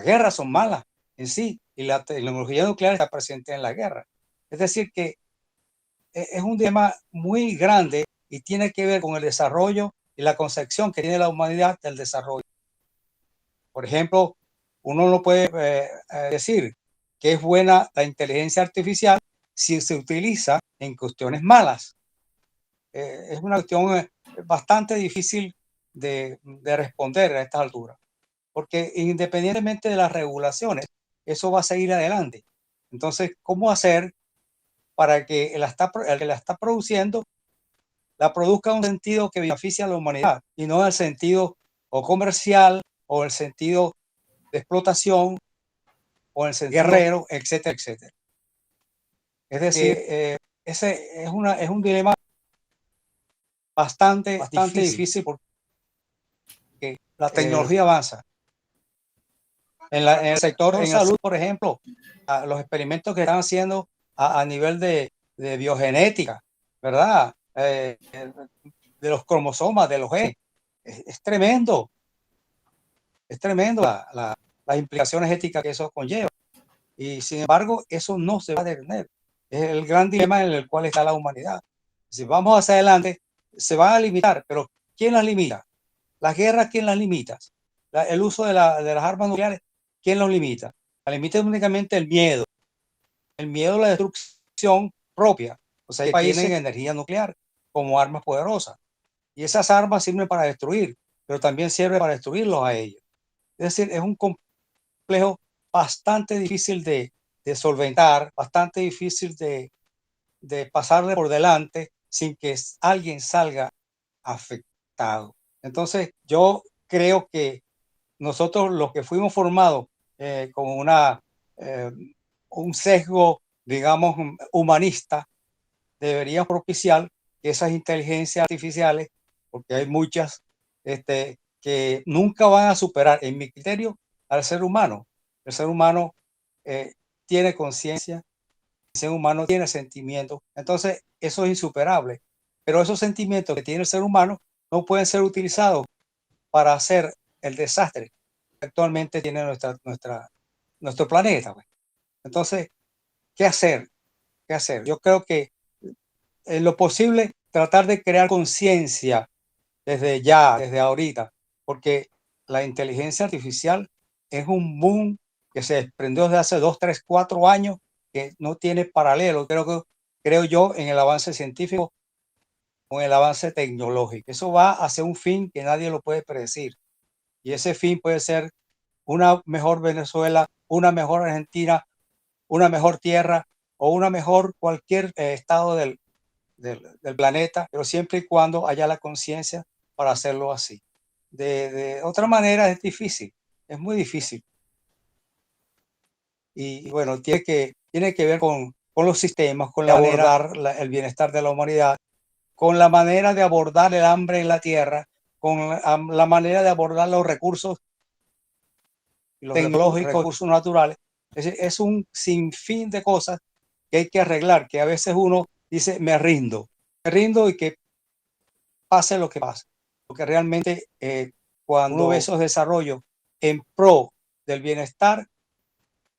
guerras son malas en sí, y la tecnología nuclear está presente en la guerra. Es decir, que es un tema muy grande y tiene que ver con el desarrollo y la concepción que tiene la humanidad del desarrollo. Por ejemplo, uno no puede decir que es buena la inteligencia artificial si se utiliza en cuestiones malas. Es una cuestión bastante difícil de responder a estas alturas, porque independientemente de las regulaciones, eso va a seguir adelante. Entonces, ¿cómo hacer para que el que la está produciendo la produzca en un sentido que beneficie a la humanidad y no en el sentido o comercial o el sentido de explotación o el sentido guerrero, etcétera, etcétera? Es decir, ese es un dilema bastante difícil porque la tecnología avanza. En el sector de salud, por ejemplo, los experimentos que están haciendo a nivel de biogenética, ¿verdad? De los cromosomas, de los genes. Es tremendo. Es tremendo las implicaciones éticas que eso conlleva. Y sin embargo, eso no se va a detener. Es el gran dilema en el cual está la humanidad. Si vamos hacia adelante, se van a limitar, pero ¿quién las limita? Las guerras, ¿quién las limita? El uso de las armas nucleares, ¿quién los limita? La limita únicamente el miedo a la destrucción propia. O sea, hay países que tienen energía nuclear como armas poderosas. Y esas armas sirven para destruir, pero también sirven para destruirlos a ellos. Es decir, es un complejo bastante difícil de solventar, bastante difícil de pasarle por delante sin que alguien salga afectado. Entonces, yo creo que nosotros los que fuimos formados con un sesgo, digamos, humanista, deberíamos propiciar que esas inteligencias artificiales, porque hay muchas que nunca van a superar, en mi criterio, al ser humano. El ser humano tiene conciencia, el ser humano tiene sentimientos, entonces eso es insuperable. Pero esos sentimientos que tiene el ser humano no pueden ser utilizados para hacer el desastre que actualmente tiene nuestro planeta. Entonces, ¿qué hacer? ¿Qué hacer? Yo creo que en lo posible tratar de crear conciencia desde ya, desde ahorita, porque la inteligencia artificial es un boom que se desprendió desde hace 2, 3, 4 años que no tiene paralelo, creo yo, en el avance científico o en el avance tecnológico. Eso va hacia un fin que nadie lo puede predecir. Y ese fin puede ser una mejor Venezuela, una mejor Argentina, una mejor tierra o una mejor cualquier estado del planeta, pero siempre y cuando haya la conciencia para hacerlo así. De otra manera es difícil, es muy difícil. Y bueno, tiene que ver con los sistemas, con la abordar el bienestar de la humanidad, con la manera de abordar el hambre en la tierra, con la manera de abordar los recursos tecnológicos, recursos naturales. Es un sinfín de cosas que hay que arreglar, que a veces uno dice, me rindo y que pase lo que pase. Porque realmente cuando uno ve esos desarrollos en pro del bienestar,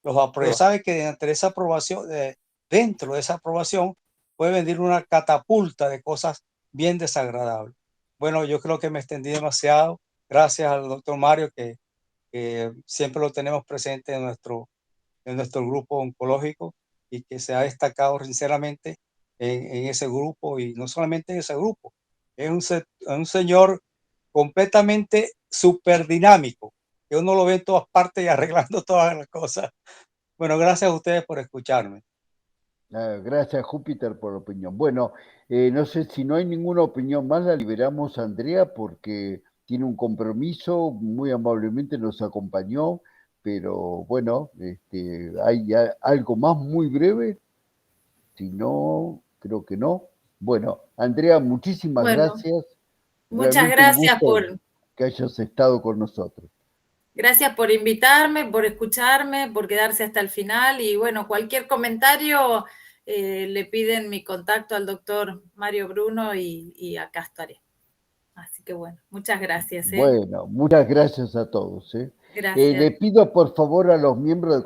los aprueba. Sabe que dentro de esa aprobación puede venir una catapulta de cosas bien desagradables. Bueno, yo creo que me extendí demasiado. Gracias al doctor Mario, que siempre lo tenemos presente en nuestro grupo oncológico y que se ha destacado sinceramente en ese grupo, y no solamente en ese grupo. Es un señor completamente súper dinámico, que uno lo ve en todas partes y arreglando todas las cosas. Bueno, gracias a ustedes por escucharme. Gracias, Júpiter, por la opinión. Bueno, no sé si no hay ninguna opinión más, la liberamos a Andrea porque tiene un compromiso, muy amablemente nos acompañó, pero bueno, ¿hay algo más muy breve? Si no, creo que no. Bueno, Andrea, muchísimas gracias. Muchas gracias por que hayas estado con nosotros. Gracias por invitarme, por escucharme, por quedarse hasta el final, y bueno, cualquier comentario le piden mi contacto al doctor Mario Bruno y acá estaré. Así que bueno, muchas gracias. Bueno, muchas gracias a todos. Gracias. Le pido por favor a los miembros de